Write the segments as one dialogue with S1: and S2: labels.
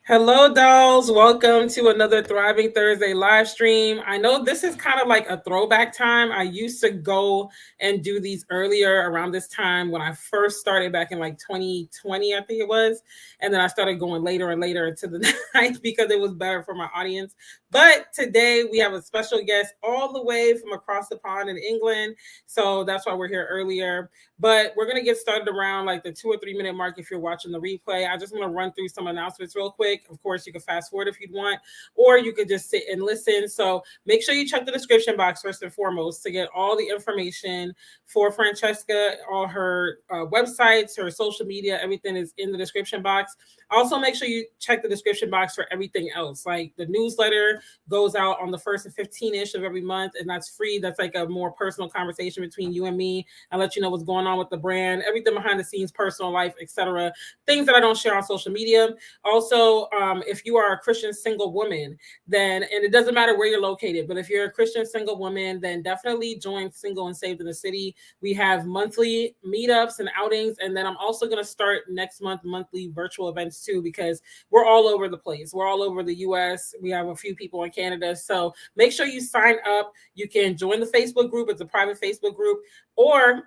S1: Hello, dolls. Welcome to another Thriving Thursday live stream. I know this is kind of like a throwback time. I used to go and do these earlier around this time when I first started back in like 2020, I think it was. And then I started going later and later into the night because it was better for my audience. But today we have a special guest all the way from across the pond in England. So that's why we're here earlier. But we're going to get started around like the 2 or 3 minute mark if you're watching the replay. I just want to run through some announcements real quick. Of course, you can fast forward if you'd want, or you could just sit and listen. So make sure you check the description box first and foremost to get all the information for Francesca, all her websites, her social media, everything is in the description box. Also, make sure you check the description box for everything else. Like the newsletter goes out on the 1st and 15th of every month, and that's free. That's like a more personal conversation between you and me. I let you know what's going on with the brand, everything behind the scenes, personal life, etc. Things that I don't share on social media. Also, if you are a Christian single woman, then, and it doesn't matter where you're located, but if you're a Christian single woman, then definitely join Single and Saved in the City. We have monthly meetups and outings, and then I'm also going to start next month monthly virtual events too, because we're all over the place. We're all over the US. We have a few people in Canada. So make sure you sign up. You can join the Facebook group. It's a private Facebook group, or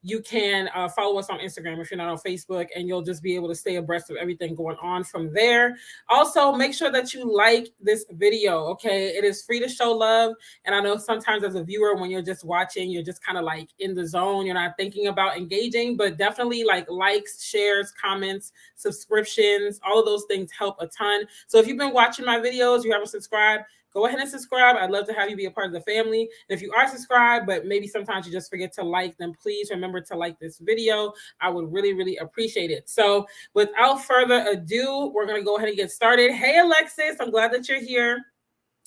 S1: you can follow us on Instagram if you're not on Facebook, and you'll just be able to stay abreast of everything going on from there. Also, make sure that you like this video. Okay, it is free to show love, and I know sometimes as a viewer, when you're just watching, you're just kind of like in the zone, you're not thinking about engaging, but definitely like likes, shares, comments, subscriptions, all of those things help a ton. So if you've been watching my videos, you haven't subscribed, go ahead and subscribe. I'd love to have you be a part of the family. And if you are subscribed, but maybe sometimes you just forget to like, then please remember to like this video. I would really, really appreciate it. So without further ado, we're going to go ahead and get started. Hey, Alexis, I'm glad that you're here.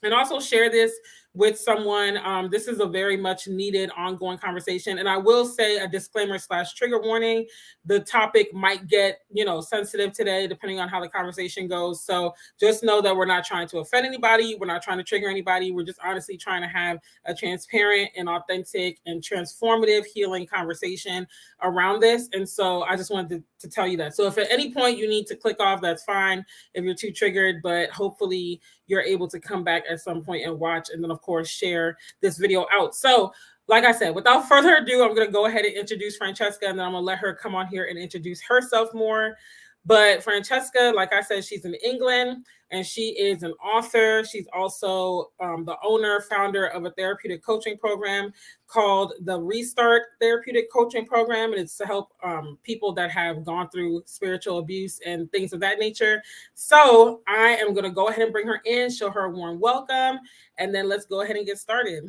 S1: And also share this with someone. This is a very much needed ongoing conversation. And I will say a disclaimer / trigger warning. The topic might get, sensitive today, depending on how the conversation goes. So just know that we're not trying to offend anybody. We're not trying to trigger anybody. We're just honestly trying to have a transparent and authentic and transformative healing conversation around this. And so I just wanted to tell you that. So if at any point you need to click off, that's fine if you're too triggered, but hopefully you're able to come back at some point and watch, and then of course share this video out. So like I said, without further ado, I'm going to go ahead and introduce Francesca, and then I'm going to let her come on here and introduce herself more. But Francesca, like I said, she's in England, and she is an author. She's also the owner, founder of a therapeutic coaching program called the ReStart Therapeutic Coaching Program. And it's to help people that have gone through spiritual abuse and things of that nature. So I am going to go ahead and bring her in, show her a warm welcome, and then let's go ahead and get started.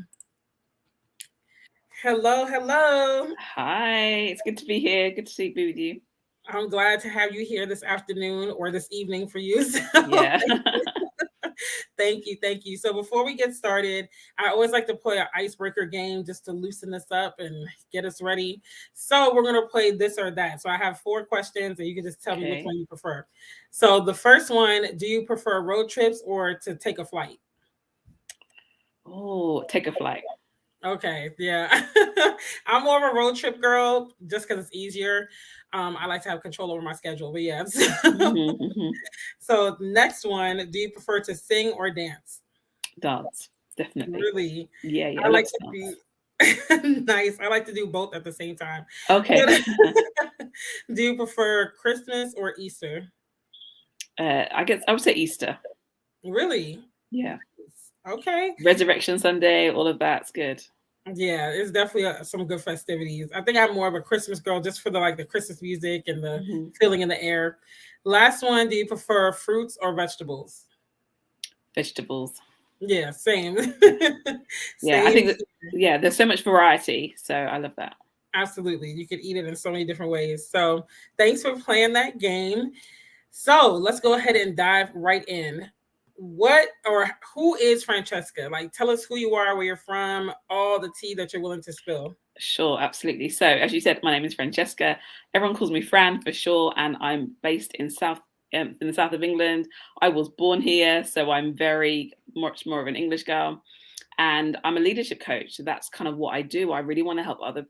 S1: Hello, hello.
S2: Hi, it's good to be here. Good to be with you.
S1: I'm glad to have you here this afternoon or this evening for you. So
S2: Yeah.
S1: thank you, thank you. So before we get started, I always like to play an icebreaker game just to loosen this up and get us ready. So we're gonna play this or that. So I have 4 questions, and you can just tell me which
S2: Okay.
S1: one you prefer. So the first one: do you prefer road trips or to take a flight?
S2: Oh, take a flight.
S1: Okay, yeah. I'm more of a road trip girl just because it's easier. I like to have control over my schedule, but yeah.
S2: Hmm.
S1: So next one, do you prefer to sing or dance?
S2: Dance, definitely.
S1: Really?
S2: Yeah,
S1: I
S2: I love
S1: like
S2: to
S1: to
S2: dance.
S1: do nice. I like to do both at the same time.
S2: Okay.
S1: But do you prefer Christmas or Easter?
S2: I guess I would say Easter.
S1: Really?
S2: Yeah.
S1: Okay.
S2: Resurrection Sunday, all of that's good.
S1: Yeah, it's definitely some good festivities. I think I'm more of a Christmas girl just for the Christmas music and the
S2: Hmm.
S1: feeling in the air. Last one, do you prefer fruits or vegetables?
S2: Vegetables.
S1: Yeah, same.
S2: Yeah, I
S1: Same
S2: think that,
S1: here.
S2: yeah, there's so much variety. So I love that.
S1: Absolutely. You could eat it in so many different ways. So thanks for playing that game. So let's go ahead and dive right in. What or who is Francesca? Like, tell us who you are, where you're from, all the tea that you're willing to spill.
S2: Sure, absolutely. So, as you said, my name is Francesca. Everyone calls me Fran for sure, and I'm based in the south of England. I was born here, so I'm very much more of an English girl, and I'm a leadership coach. So that's kind of what I do. I really want to help other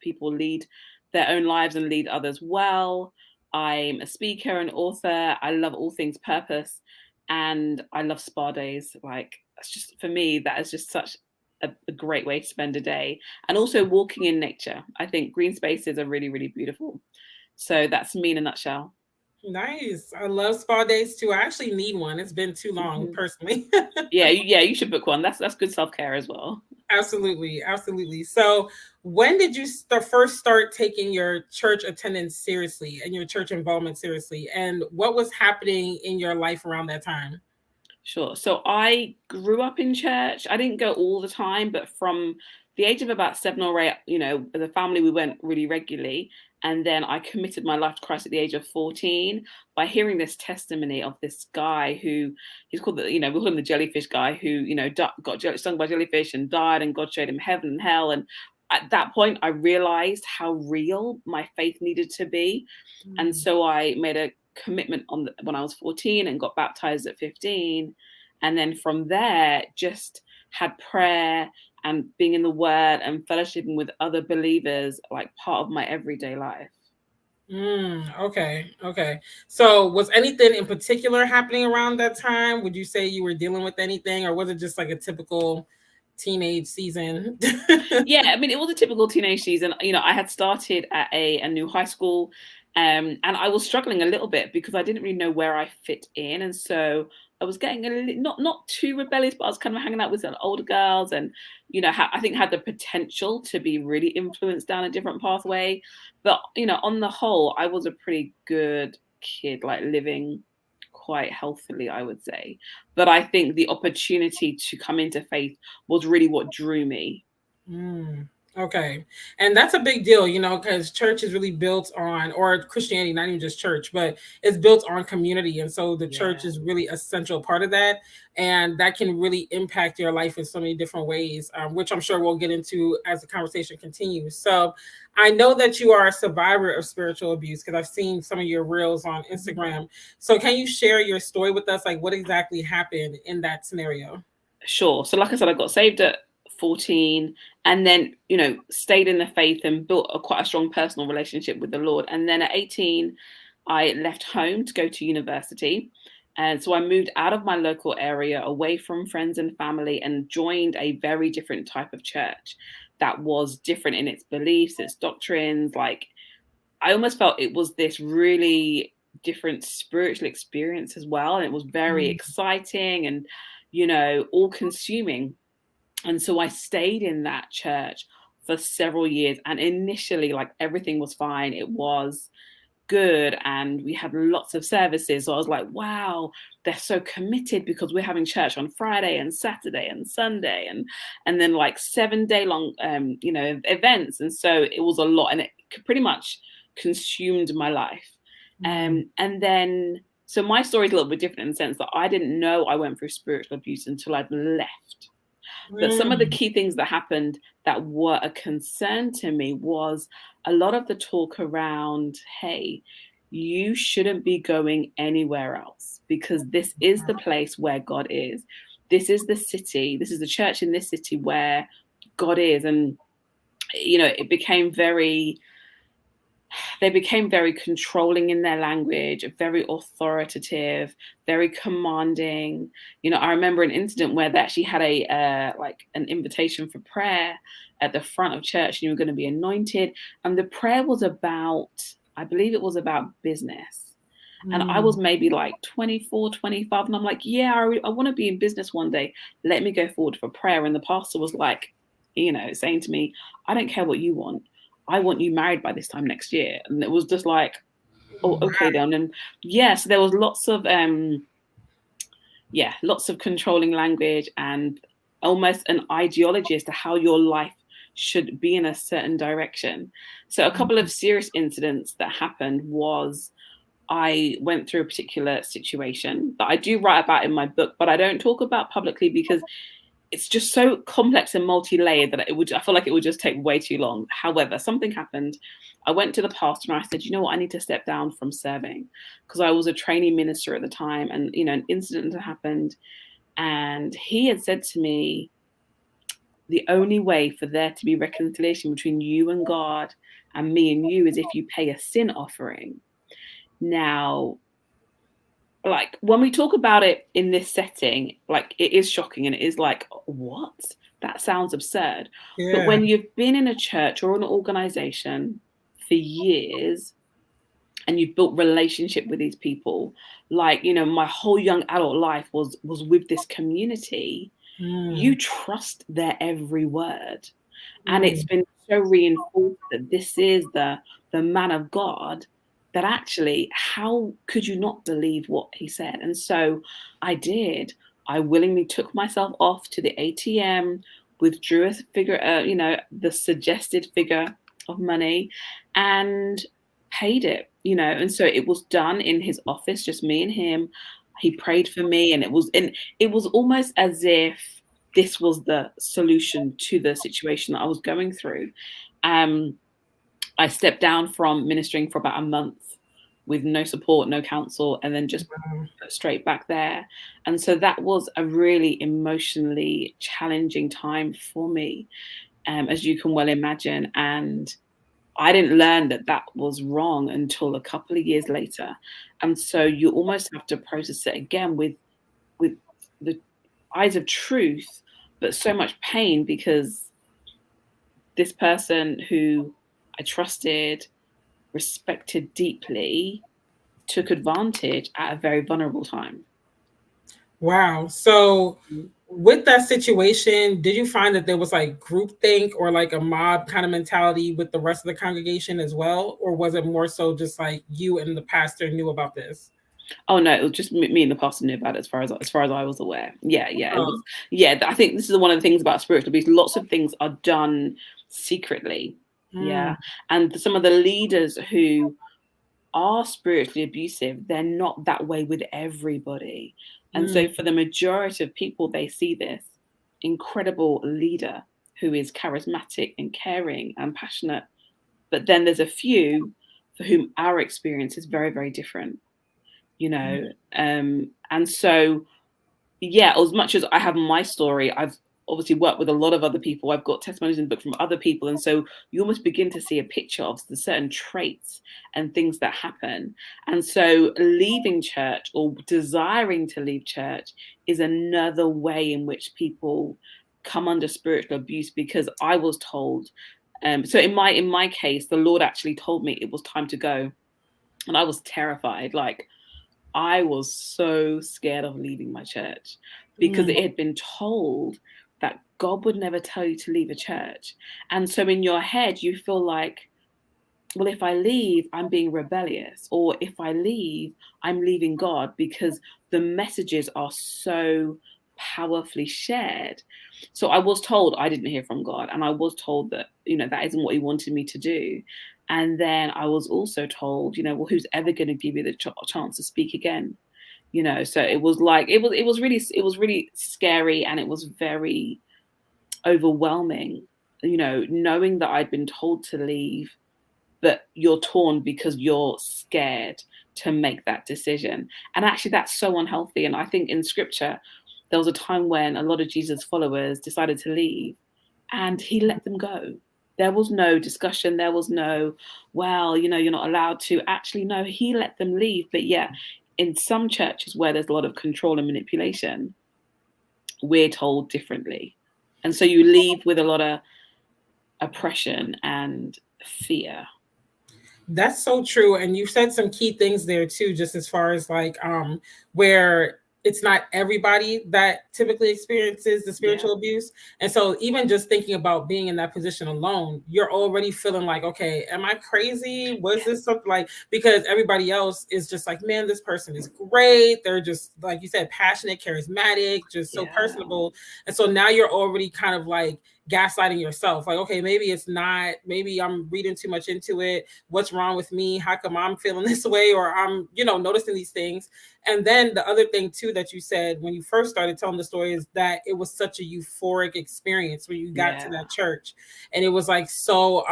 S2: people lead their own lives and lead others well. I'm a speaker and author. I love all things purpose, and I love spa days. Like, it's just, for me, that is just such a great way to spend a day. And also walking in nature. I think green spaces are really, really beautiful. So that's me in a nutshell.
S1: Nice. I love spa days too. I actually need one. It's been too long,
S2: Mhm.
S1: personally.
S2: Yeah, you should book one. That's good self-care as well.
S1: Absolutely, absolutely. So, when did you first start taking your church attendance seriously and your church involvement seriously? And what was happening in your life around that time?
S2: Sure. So I grew up in church. I didn't go all the time, but from the age of about 7 or 8, as a family, we went really regularly. And then I committed my life to Christ at the age of 14 by hearing this testimony of this guy who, he's called we call him the jellyfish guy, who, got stung by jellyfish and died, and God showed him heaven and hell. And at that point, I realized how real my faith needed to be. And
S1: Mm.
S2: so I made a commitment when I was 14 and got baptized at 15. And then from there, just had prayer and being in the word and fellowshipping with other believers like part of my everyday life.
S1: Okay, okay. So, was anything in particular happening around that time? Would you say you were dealing with anything, or was it just like a typical teenage season?
S2: Yeah, I mean, it was a typical teenage season. I had started at a new high school, and I was struggling a little bit because I didn't really know where I fit in, and so I was getting a little, not too rebellious, but I was kind of hanging out with some older girls, and I think had the potential to be really influenced down a different pathway. But on the whole, I was a pretty good kid, like living quite healthily, I would say. But I think the opportunity to come into faith was really what drew me.
S1: Mm, okay. And that's a big deal, because church is really built on, or Christianity, not even just church, but it's built on community. And so the church
S2: Yeah.
S1: is really a central part of that. And that can really impact your life in so many different ways, which I'm sure we'll get into as the conversation continues. So I know that you are a survivor of spiritual abuse because I've seen some of your reels on Instagram. So can you share your story with us? Like, what exactly happened in that scenario?
S2: Sure. So, like I said, I got saved at 14, and then, stayed in the faith and built quite a strong personal relationship with the Lord. And then at 18, I left home to go to university. And so I moved out of my local area, away from friends and family, and joined a very different type of church that was different in its beliefs, its doctrines. Like, I almost felt it was this really different spiritual experience as well. And it was very
S1: Mm,
S2: exciting and, all consuming. And so I stayed in that church for several years. And initially, like, everything was fine. It was good. And we had lots of services. So I was like, wow, they're so committed because we're having church on Friday and Saturday and Sunday, and then like 7 day long, events. And so it was a lot, and it pretty much consumed my life.
S1: mm,
S2: And then, so my story is a little bit different in the sense that I didn't know I went through spiritual abuse until I'd left. But some of the
S1: mm.
S2: key things that happened that were a concern to me was a lot of the talk around, hey, you shouldn't be going anywhere else because this is the place where God is. This is the city, this is the church in this city where God is. And, it became very, they became very controlling in their language, very authoritative, very commanding. I remember an incident where they actually had like an invitation for prayer at the front of church, and you were going to be anointed. And the prayer was about, I believe it was about business. And I
S1: Mm.
S2: was maybe like 24, 25. And I'm like, yeah, I want to be in business one day. Let me go forward for prayer. And the pastor was like, saying to me, I don't care what you want. I want you married by this time next year. And it was just like, oh, okay then. And yes, there was lots of controlling language and almost an ideology as to how your life should be in a certain direction. So a couple of serious incidents that happened was I went through a particular situation that I do write about in my book, but I don't talk about publicly because it's just so complex and multi-layered that I feel like it would just take way too long. However, something happened. I went to the pastor and I said, you know what, I need to step down from serving because I was a trainee minister at the time, and an incident had happened. And he had said to me, the only way for there to be reconciliation between you and God and me and you is if you pay a sin offering. Now, like when we talk about it in this setting, like it is shocking and it is like, what? That sounds absurd. But
S1: Yeah.
S2: when you've been in a church or an organization for years and you've built relationship with these people, like, you know, my whole young adult life was with this community, you trust their every word. And it's been so reinforced that this is the man of God, that actually, how could you not believe what he said? And so I did. I willingly took myself off to the ATM, withdrew a figure, you know, the suggested figure of money, and paid it, you know. And so it was done in his office, just me and him. He prayed for me, and it was almost as if this was the solution to the situation that I was going through. I stepped down from ministering for about a month with no support, no counsel, and then just straight back there. And so that was a really emotionally challenging time for me, as you can well imagine. And I didn't learn that that was wrong until a couple of years later. And so you almost have to process it again with the eyes of truth, but so much pain, because this person who I trusted, respected deeply, took advantage at a very vulnerable time.
S1: Wow. So with that situation, did you find that there was like groupthink or like a mob kind of mentality with the rest of the congregation as well? Or was it more so just like you and the pastor knew about this?
S2: Oh no, it was just me and the pastor knew about it, as far as I was aware. Yeah, it
S1: Oh.
S2: was. Yeah, I think this is one of the things about spiritual abuse. Lots of things are done secretly. Yeah, and some of the leaders who are spiritually abusive, they're not that way with everybody. And so for the majority of people, they see this incredible leader who is charismatic and caring and passionate. But then there's a few for whom our experience is very, very different, you know. And so, yeah, as much as I have my story, I've obviously worked with a lot of other people. I've got testimonies in the book from other people. And so you almost begin to see a picture of the certain traits and things that happen. And so leaving church or desiring to leave church is another way in which people come under spiritual abuse, because I was told, so in my case, the Lord actually told me it was time to go. And I was terrified. Like, I was so scared of leaving my church, because it had been told that God would never tell you to leave a church. And so in your head, you feel like, well, if I leave, I'm being rebellious. Or if I leave, I'm leaving God, because the messages are so powerfully shared. So I was told I didn't hear from God. And I was told that, you know, that isn't what he wanted me to do. And then I was also told, you know, well, who's ever going to give you the chance to speak again? You know, so it was like, it was really scary, and it was very overwhelming, you know, knowing that I'd been told to leave, but you're torn because you're scared to make that decision. And actually, that's so unhealthy. And I think in scripture, there was a time when a lot of Jesus' followers decided to leave, and he let them go. There was no discussion. There was no, well, you know, you're not allowed to. Actually, no, he let them leave. But yet, in some churches where there's a lot of control and manipulation, we're told differently. And so you leave with a lot of oppression and fear.
S1: That's so true. And you said some key things there too, just as far as like where it's not everybody that typically experiences the spiritual abuse. And so even just thinking about being in that position alone, you're already feeling like, okay, am I crazy? Was this something like, because everybody else is just like, man, this person is great. They're just, like you said, passionate, charismatic, just so personable. And so now you're already kind of like gaslighting yourself, like, okay, maybe it's not, maybe I'm reading too much into it. What's wrong with me? How come I'm feeling this way? Or I'm, you know, noticing these things. And then the other thing too that you said when you first started telling the story is that it was such a euphoric experience when you got to that church, and it was like so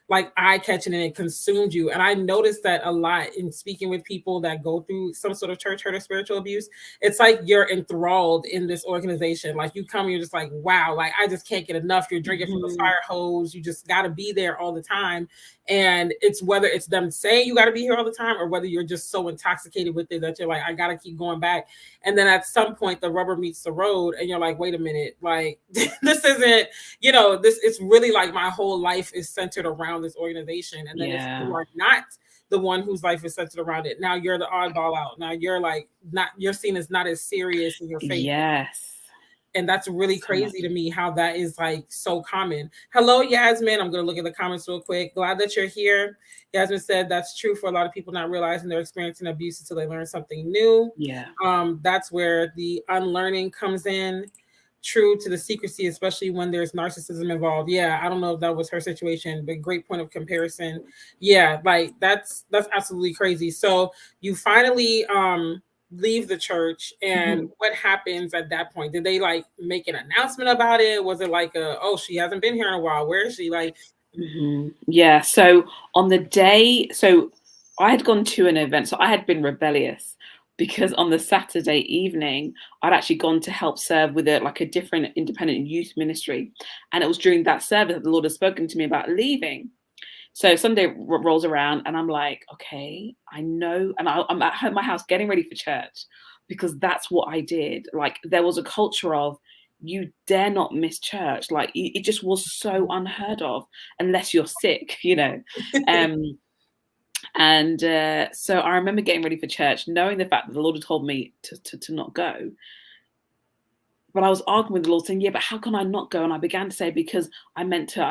S1: like eye-catching, and it consumed you. And I noticed that a lot in speaking with people that go through some sort of church hurt or spiritual abuse. It's like you're enthralled in this organization. Like you come, you're just like, wow, like I just can't get enough. You're drinking from the fire hose. You just got to be there all the time. And it's whether it's them saying you got to be here all the time, or whether you're just so intoxicated with it that you're like, I got to keep going back. And then at some point the rubber meets the road and you're like, wait a minute, like this isn't, this, it's really like my whole life is centered around this organization. And then if you are not the one whose life is centered around it, now you're the oddball out. Now you're like, not, you're seen as not as serious in your faith.
S2: Yes.
S1: And that's really crazy to me how that is like so common. Hello, Yasmin. I'm going to look at the comments real quick. Glad that you're here. Yasmin said that's true for a lot of people not realizing they're experiencing abuse until they learn something new.
S2: Yeah.
S1: That's where the unlearning comes in. True to the secrecy, especially when there's narcissism involved. Yeah, I don't know if that was her situation, but great point of comparison. Yeah, like that's absolutely crazy. So you finally leave the church, and what happens at that point? Did they like make an announcement about it? Was it like oh, she hasn't been here in a while, where is she? Like
S2: Yeah, so on the day, so I had gone to an event, so I had been rebellious because on the Saturday evening I'd actually gone to help serve with a different independent youth ministry, and it was during that service that the Lord had spoken to me about leaving. So Sunday rolls around and I'm like, okay, I know. And I'm at my house getting ready for church because that's what I did. Like there was a culture of you dare not miss church. Like it just was so unheard of unless you're sick, So I remember getting ready for church, knowing the fact that the Lord had told me to not go. But I was arguing with the Lord saying, yeah, but how can I not go? And I began to say, because I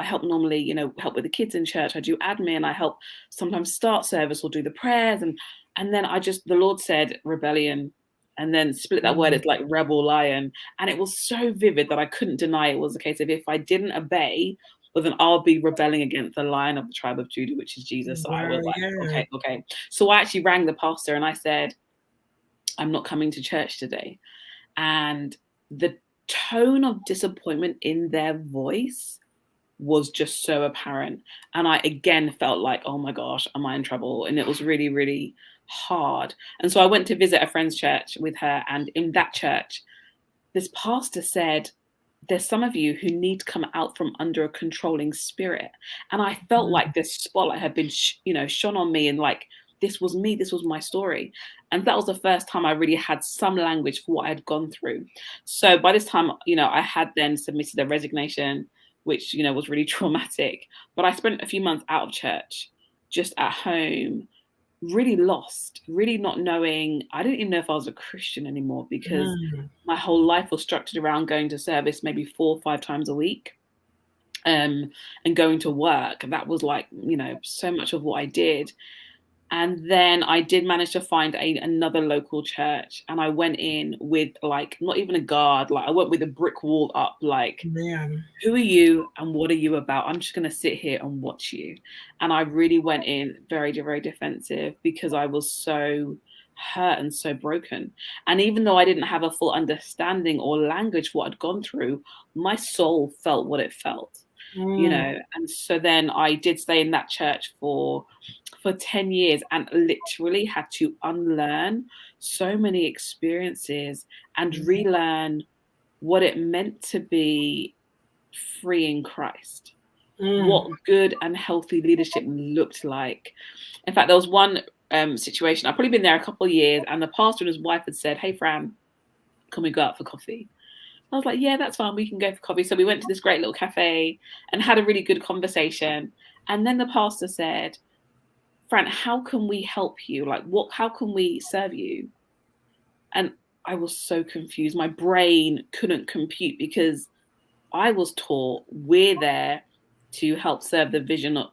S2: help normally, help with the kids in church. I do admin. I help sometimes start service or do the prayers. And then the Lord said rebellion, and then split that word. It's like rebel lion. And it was so vivid that I couldn't deny it was a case of if I didn't obey, well, then I'll be rebelling against the Lion of the tribe of Judah, which is Jesus. So I was like, okay. So I actually rang the pastor and I said, I'm not coming to church today. And the tone of disappointment in their voice was just so apparent. And I again felt like, oh my gosh, am I in trouble? And it was really, really hard. And so I went to visit a friend's church with her. And in that church, this pastor said, there's some of you who need to come out from under a controlling spirit. And I felt like this spotlight had been, shone on me, and like, this was me, this was my story. And that was the first time I really had some language for what I had gone through. So by this time, I had then submitted a resignation, which, was really traumatic. But I spent a few months out of church, just at home, really lost, really not knowing. I didn't even know if I was a Christian anymore, because my whole life was structured around going to service maybe 4 or 5 times a week. And going to work. And that was like, so much of what I did. And then I did manage to find another local church, and I went in with like not even a guard. Like I went with a brick wall up. Like, man, who are you and what are you about? I'm just gonna sit here and watch you. And I really went in very, very defensive because I was so hurt and so broken. And even though I didn't have a full understanding or language for what I'd gone through, my soul felt what it felt. And so then I did stay in that church for 10 years and literally had to unlearn so many experiences and relearn what it meant to be free in Christ, what good and healthy leadership looked like. In fact, there was one situation, I've probably been there a couple of years, and the pastor and his wife had said, hey, Fran, can we go out for coffee? I was like, yeah, that's fine. We can go for coffee. So we went to this great little cafe and had a really good conversation. And then the pastor said, Fran, how can we help you? Like, how can we serve you? And I was so confused. My brain couldn't compute, because I was taught we're there to help serve the vision of,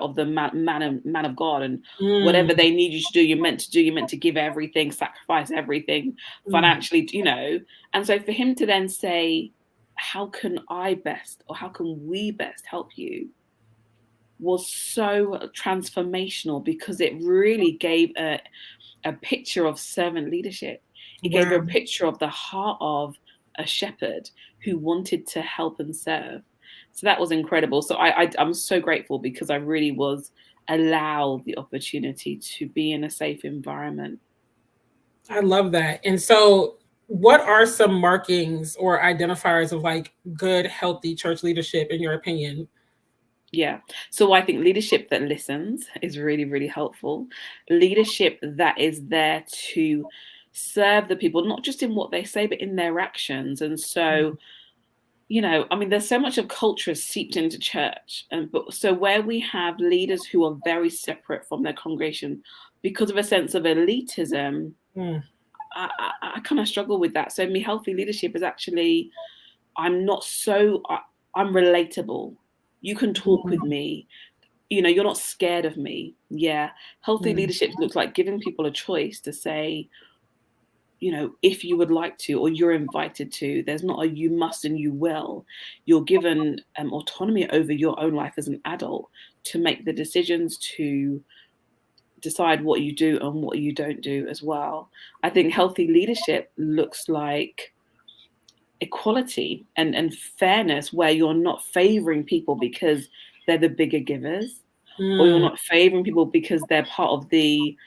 S2: of the man of God, and whatever they need you to do, you're meant to do. You're meant to give everything, sacrifice everything financially, And so for him to then say, how can I best, or how can we best help you, was so transformational, because it really gave a picture of servant leadership. It gave a picture of the heart of a shepherd who wanted to help and serve. So that was incredible. So I'm so grateful, because I really was allowed the opportunity to be in a safe environment.
S1: I love that. And so what are some markings or identifiers of like good, healthy church leadership in your opinion?
S2: Yeah. So I think leadership that listens is really, really helpful. Leadership that is there to serve the people, not just in what they say, but in their actions. And so, I mean, there's so much of culture seeped into church. And but so where we have leaders who are very separate from their congregation because of a sense of elitism,
S1: Mm.
S2: I kind of struggle with that. So me, healthy leadership is actually, I'm not so, I'm relatable. You can talk with
S1: Mm.
S2: me. You're not scared of me. Yeah. Healthy
S1: Mm.
S2: leadership looks like giving people a choice to say, if you would like to, or you're invited to. There's not a you must and you will. You're given autonomy over your own life as an adult to make the decisions, to decide what you do and what you don't do as well. I think healthy leadership looks like equality and fairness, where you're not favoring people because they're the bigger givers, or you're
S1: Mm.
S2: not favoring people because they're part of the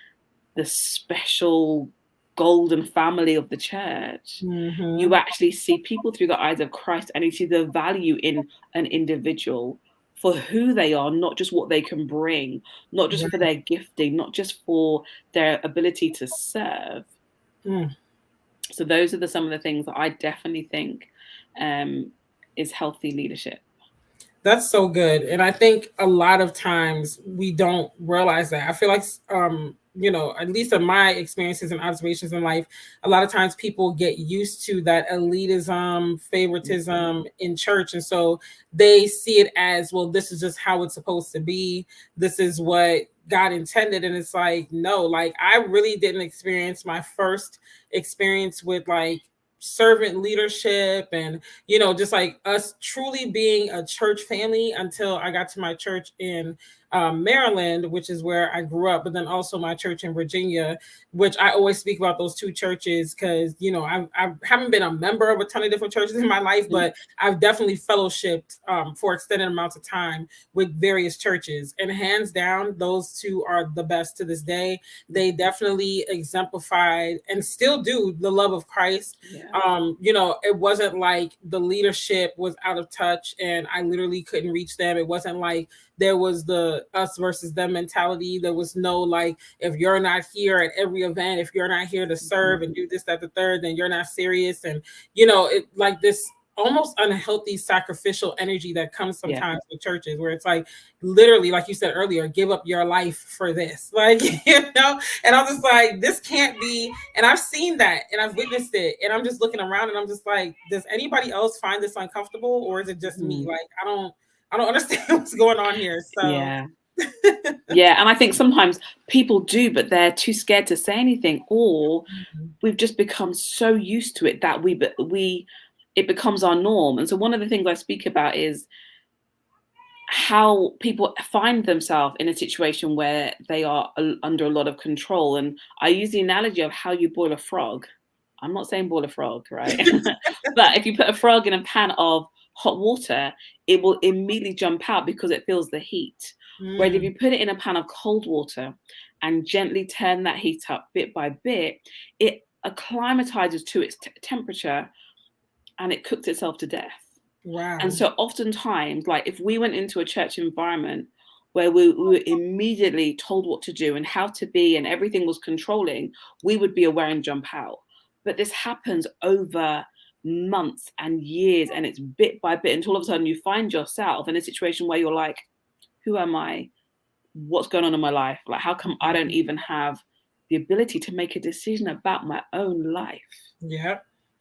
S2: special golden family of the church. You
S1: Mhm.
S2: actually see people through the eyes of Christ, and you see the value in an individual for who they are, not just what they can bring, not just for
S1: Right.
S2: their gifting, not just for their ability to serve.
S1: Mm.
S2: So those are some of the things that I definitely think is healthy leadership.
S1: That's so good. And I think a lot of times we don't realize that. I feel like, at least in my experiences and observations in life, a lot of times people get used to that elitism, favoritism in church. And so they see it as, well, this is just how it's supposed to be. This is what God intended. And it's like, no, like I really didn't experience my first experience with like servant leadership and just like us truly being a church family until I got to my church in Maryland, which is where I grew up, but then also my church in Virginia, which I always speak about those two churches because, I haven't been a member of a ton of different churches in my life,
S2: Mhm.
S1: but I've definitely fellowshipped for extended amounts of time with various churches. And hands down, those two are the best to this day. They definitely exemplified and still do the love of Christ.
S2: Yeah.
S1: It wasn't like the leadership was out of touch and I literally couldn't reach them. It wasn't like there was the us versus them mentality. There was no like, if you're not here at every event, if you're not here to serve and do this, that, the third, then you're not serious. And it like this almost unhealthy sacrificial energy that comes
S2: Yeah.
S1: sometimes with churches where it's like literally, like you said earlier, give up your life for this. Like, and I'm just like, this can't be. And I've seen that and I've witnessed it. And I'm just looking around and I'm just like, does anybody else find this uncomfortable or is it just me?
S2: Mhm.
S1: Like, I don't understand what's going on here. So
S2: Yeah. Yeah. And I think sometimes people do, but they're too scared to say anything, or we've just become so used to it that it becomes our norm. And so one of the things I speak about is how people find themselves in a situation where they are under a lot of control. And I use the analogy of how you boil a frog. I'm not saying boil a frog, right? But if you put a frog in a pan of hot water, it will immediately jump out because it feels the heat. Whereas if
S1: Mm,
S2: you put it in a pan of cold water and gently turn that heat up bit by bit, it acclimatizes to its temperature and it cooks itself to death. And
S1: wow.
S2: so oftentimes, like if we went into a church environment where we were immediately told what to do and how to be and everything was controlling, we would be aware and jump out. But this happens over months and years, and it's bit by bit until all of a sudden you find yourself in a situation where you're like, who am I? What's going on in my life? Like, how come I don't even have the ability to make a decision about my own life?
S1: Yeah.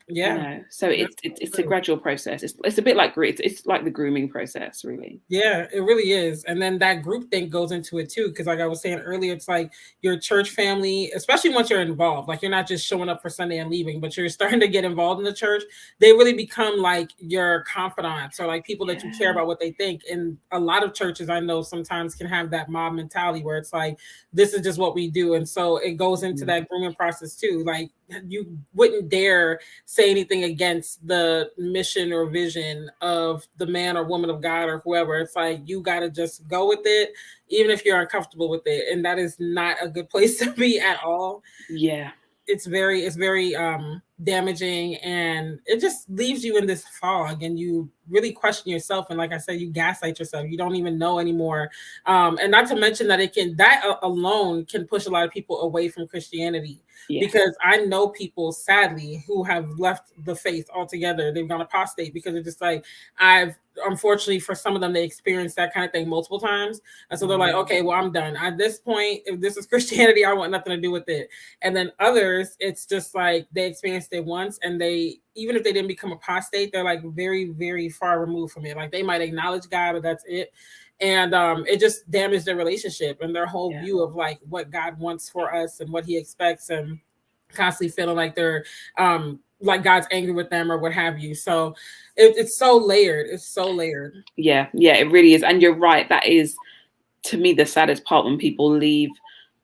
S1: Yeah.
S2: So
S1: That's
S2: it's a
S1: true.
S2: gradual process. It's a bit like it's like the grooming process, really.
S1: Yeah, it really is. And then that group thing goes into it too. Cause like I was saying earlier, it's like your church family, especially once you're involved, like you're not just showing up for Sunday and leaving, but you're starting to get involved in the church. They really become like your confidants or like people that you care
S2: Yeah,
S1: about what they think. And a lot of churches I know sometimes can have that mob mentality where it's like, this is just what we do. And so it goes into
S2: mhm,
S1: that grooming process too. Like you wouldn't dare say anything against the mission or vision of the man or woman of God or whoever. It's like you got to just go with it, even if you're uncomfortable with it. And that is not a good place to be at all.
S2: yeah,
S1: It's very damaging, and it just leaves you in this fog, and you really question yourself, and like I said, you gaslight yourself. You don't even know anymore. And not to mention that alone can push a lot of people away from Christianity.
S2: Yeah.
S1: Because I know people, sadly, who have left the faith altogether. They've gone apostate because it's just like, I've unfortunately, for some of them, they experienced that kind of thing multiple times. And so they're like, okay, well, I'm done. At this point, if this is Christianity, I want nothing to do with it. And then others, it's just like they experienced it once, and they, even if they didn't become apostate, they're like very, very far removed from it. Like they might acknowledge God, but that's it. And it just damaged their relationship and their whole view of like what God wants for us and what he expects, and constantly feeling like they're like God's angry with them or what have you. So it's so layered. It's so layered.
S2: Yeah, it really is. And you're right. That is, to me, the saddest part, when people leave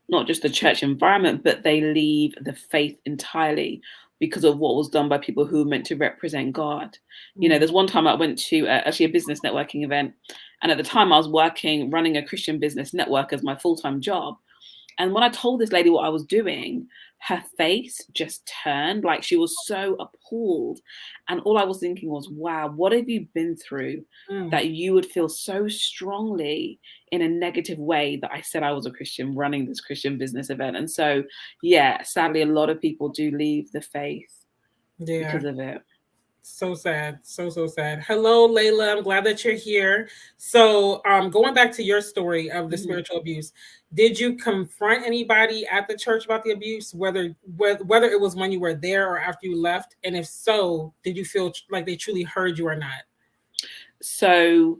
S2: not just the church environment, but they leave the faith entirely because of what was done by people who were meant to represent God. You know, there's one time I went to actually a business networking event. And at the time I was running a Christian business network as my full-time job. And when I told this lady what I was doing, her face just turned, like she was so appalled. And all I was thinking was, wow, what have you been through that you would feel so strongly in a negative way that I said I was a Christian running this Christian business event? And so, yeah, sadly, a lot of people do leave the faith because of it.
S1: So sad. So sad. Hello, Layla. I'm glad that you're here. So going back to your story of the spiritual abuse, did you confront anybody at the church about the abuse, whether it was when you were there or after you left? And if so, did you feel like they truly heard you or not?
S2: So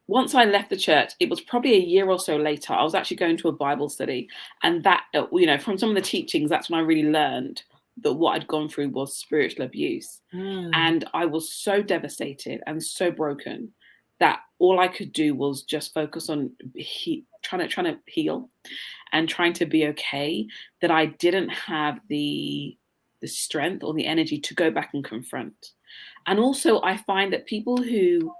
S2: once I left the church, it was probably a year or so later, I was actually going to a Bible study. And that, you know, from some of the teachings, that's when I really learned that what I'd gone through was spiritual abuse. And I was so devastated and so broken that all I could do was just focus on trying to heal and trying to be okay, that I didn't have the strength or the energy to go back and confront. And also I find that people who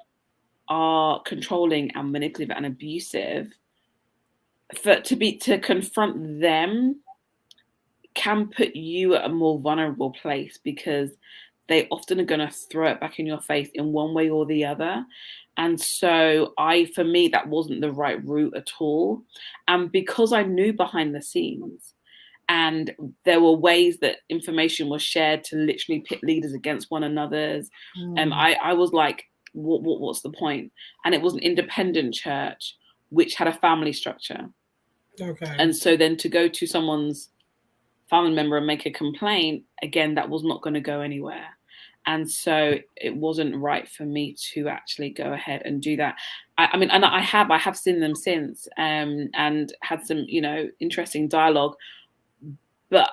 S2: are controlling and manipulative and abusive, to confront them can put you at a more vulnerable place, because they often are going to throw it back in your face in one way or the other. And so for me, that wasn't the right route at all. And because I knew behind the scenes, and there were ways that information was shared to literally pit leaders against one another's, I was like, what's the point? And it was an independent church which had a family structure.
S1: Okay.
S2: And so then to go to someone's family member and make a complaint, again, that was not going to go anywhere. And so it wasn't right for me to actually go ahead and do that. I mean, and I have seen them since, and had some, you know, interesting dialogue. But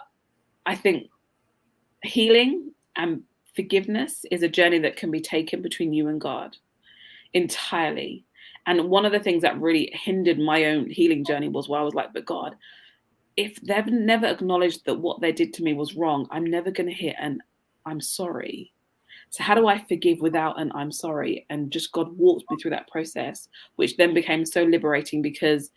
S2: I think healing and forgiveness is a journey that can be taken between you and God entirely. And one of the things that really hindered my own healing journey was where I was like, but God, if they've never acknowledged that what they did to me was wrong, I'm never going to hear an I'm sorry. So how do I forgive without an I'm sorry? And just God walked me through that process, which then became so liberating, because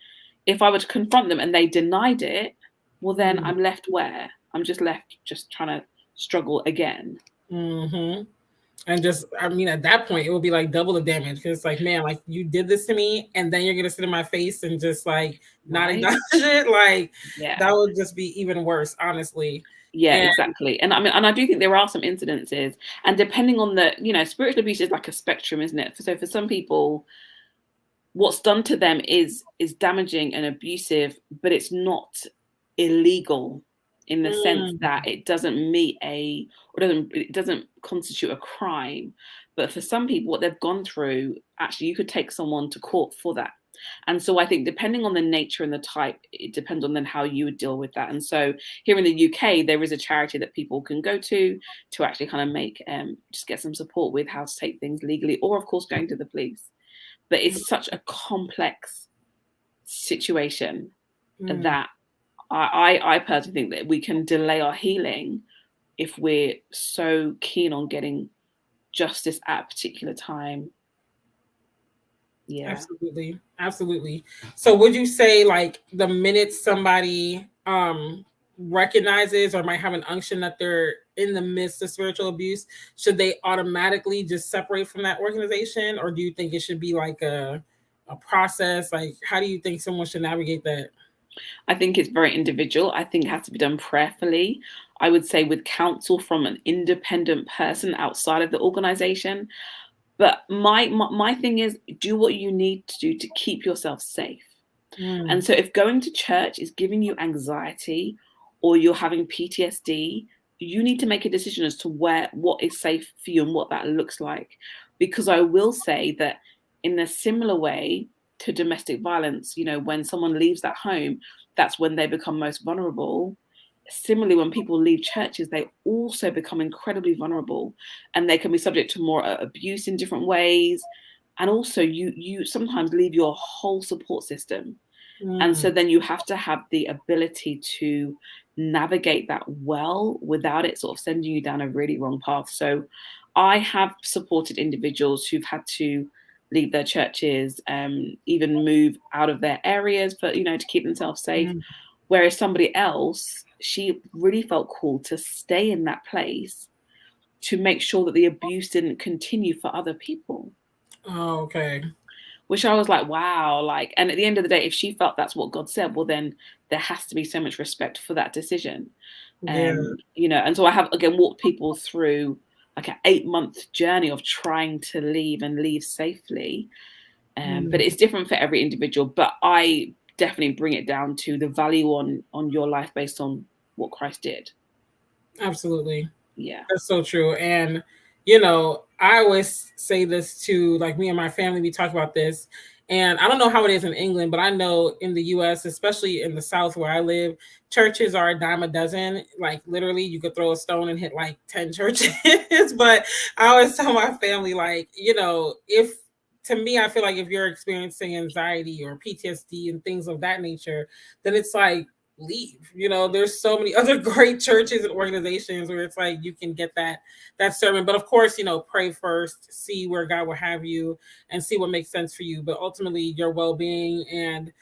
S2: if I were to confront them and they denied it, well, then I'm left where? I'm just left just trying to struggle again.
S1: And just, I mean, at that point, it would be like double the damage, because it's like, man, like you did this to me, and then you're gonna sit in my face and just like not acknowledge it. Like, that would just be even worse, honestly.
S2: Yeah, exactly. And I mean, and I do think there are some incidences, and depending on the, you know, spiritual abuse is like a spectrum, isn't it? So for some people, what's done to them is damaging and abusive, but it's not illegal in the sense that it doesn't it doesn't constitute a crime. But for some people, what they've gone through, actually, you could take someone to court for that. And so I think depending on the nature and the type, it depends on then how you would deal with that. And so here in the UK, there is a charity that people can go to actually kind of make, just get some support with how to take things legally, or of course going to the police. But it's such a complex situation that I personally think that we can delay our healing if we're so keen on getting justice at a particular time. Yeah,
S1: absolutely. So would you say, like, the minute somebody recognizes or might have an unction that they're in the midst of spiritual abuse, should they automatically just separate from that organization, or do you think it should be like a process? Like, how do you think someone should navigate that?
S2: I think it's very individual. I think it has to be done prayerfully. I would say with counsel from an independent person outside of the organization. But my thing is, do what you need to do to keep yourself safe. And so if going to church is giving you anxiety or you're having PTSD, you need to make a decision as to what is safe for you and what that looks like. Because I will say that in a similar way to domestic violence, you know, when someone leaves that home, that's when they become most vulnerable. Similarly, when people leave churches, they also become incredibly vulnerable, and they can be subject to more abuse in different ways. And also you sometimes leave your whole support system. And so then you have to have the ability to navigate that well without it sort of sending you down a really wrong path. So I have supported individuals who've had to leave their churches, even move out of their areas for, you know, to keep themselves safe. Whereas somebody else, she really felt called to stay in that place to make sure that the abuse didn't continue for other people.
S1: Oh, okay.
S2: Which I was like, wow, like, and at the end of the day, if she felt that's what God said, well, then there has to be so much respect for that decision.
S1: Yeah.
S2: You know, and so I have, again, walked people through like an 8-month journey of trying to leave and leave safely. But it's different for every individual. But I definitely bring it down to the value on your life based on what Christ did.
S1: Absolutely.
S2: Yeah.
S1: That's so true. And, you know, I always say this to, like, me and my family, we talk about this. And I don't know how it is in England, but I know in the US, especially in the South where I live, churches are a dime a dozen. Like, literally, you could throw a stone and hit like 10 churches. But I always tell my family, like, you know, if, to me, I feel like if you're experiencing anxiety or PTSD and things of that nature, then it's like, leave. You know, there's so many other great churches and organizations where it's like you can get that sermon. But of course, you know, pray first, see where God will have you, and see what makes sense for you. But ultimately, your well-being and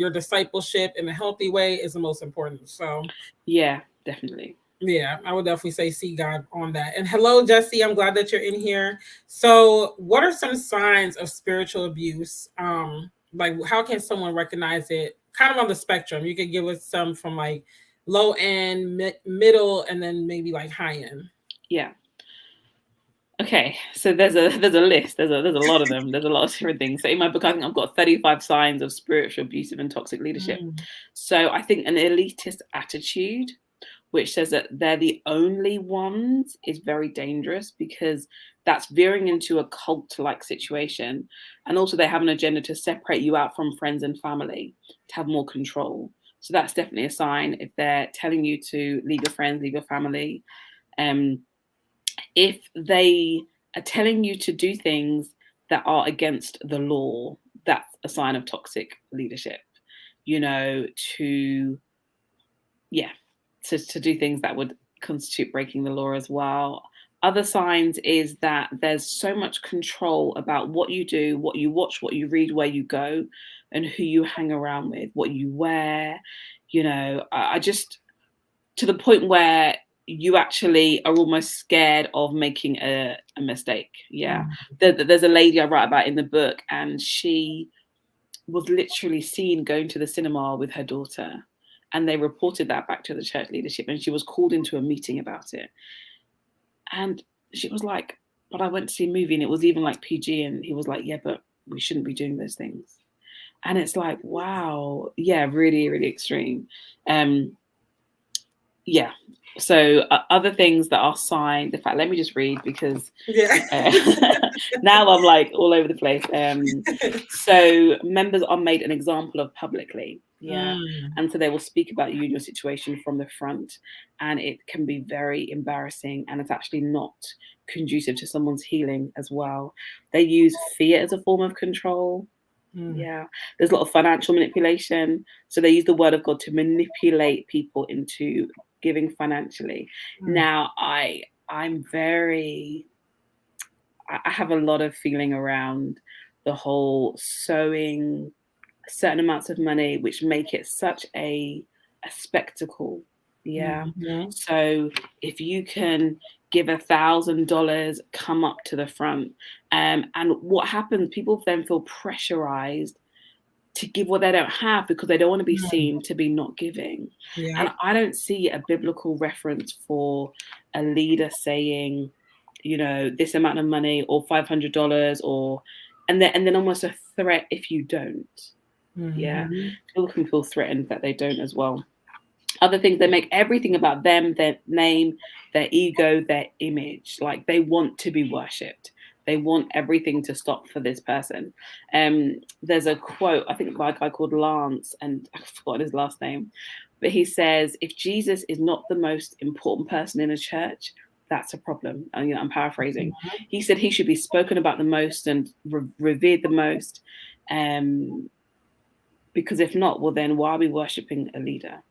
S1: your discipleship in a healthy way is the most important. So
S2: yeah, definitely.
S1: Yeah, I would definitely say see God on that. And hello, Jesse. I'm glad that you're in here. So, what are some signs of spiritual abuse? Like, how can someone recognize it? Kind of on the spectrum. You could give us some from like low end, middle, and then maybe like high end.
S2: Yeah. Okay, so there's a list. There's a lot of them. There's a lot of different things. So in my book, I think I've got 35 signs of spiritual, abusive, and toxic leadership. So I think an elitist attitude, which says that they're the only ones, is very dangerous, because that's veering into a cult-like situation. And also they have an agenda to separate you out from friends and family, to have more control. So that's definitely a sign if they're telling you to leave your friends, leave your family. If they are telling you to do things that are against the law, that's a sign of toxic leadership. You know, to do things that would constitute breaking the law as well. Other signs is that there's so much control about what you do, what you watch, what you read, where you go, and who you hang around with, what you wear. You know, I just, to the point where you actually are almost scared of making a mistake. Yeah. There's a lady I write about in the book, and she was literally seen going to the cinema with her daughter, and they reported that back to the church leadership, and she was called into a meeting about it. And she was like, but I went to see a movie and it was even like PG. And he was like, yeah, but we shouldn't be doing those things. And it's like, wow. Yeah, really, really extreme. Yeah. So other things that are signed, in fact, let me just read, because now I'm like all over the place. So members are made an example of publicly. Yeah. And so they will speak about you and your situation from the front, and it can be very embarrassing, and it's actually not conducive to someone's healing as well. They use fear as a form of control. Yeah. There's a lot of financial manipulation. So they use the word of God to manipulate people into giving financially. Now, I have a lot of feeling around the whole sowing certain amounts of money, which make it such a spectacle. Yeah.
S1: Mm-hmm.
S2: So if you can give $1,000, come up to the front. And what happens, people then feel pressurized to give what they don't have because they don't want to be seen to be not giving.
S1: Yeah.
S2: And I don't see a biblical reference for a leader saying, this amount of money or $500 and then almost a threat if you don't. Yeah. People can feel threatened that they don't as well. Other things, they make everything about them, their name, their ego, their image. Like they want to be worshipped. They want everything to stop for this person. There's a quote, I think by a guy called Lance, and I forgot his last name, but he says, if Jesus is not the most important person in a church, that's a problem. And, I'm paraphrasing. He said he should be spoken about the most and revered the most. Because if not, well, then why are we worshipping a leader?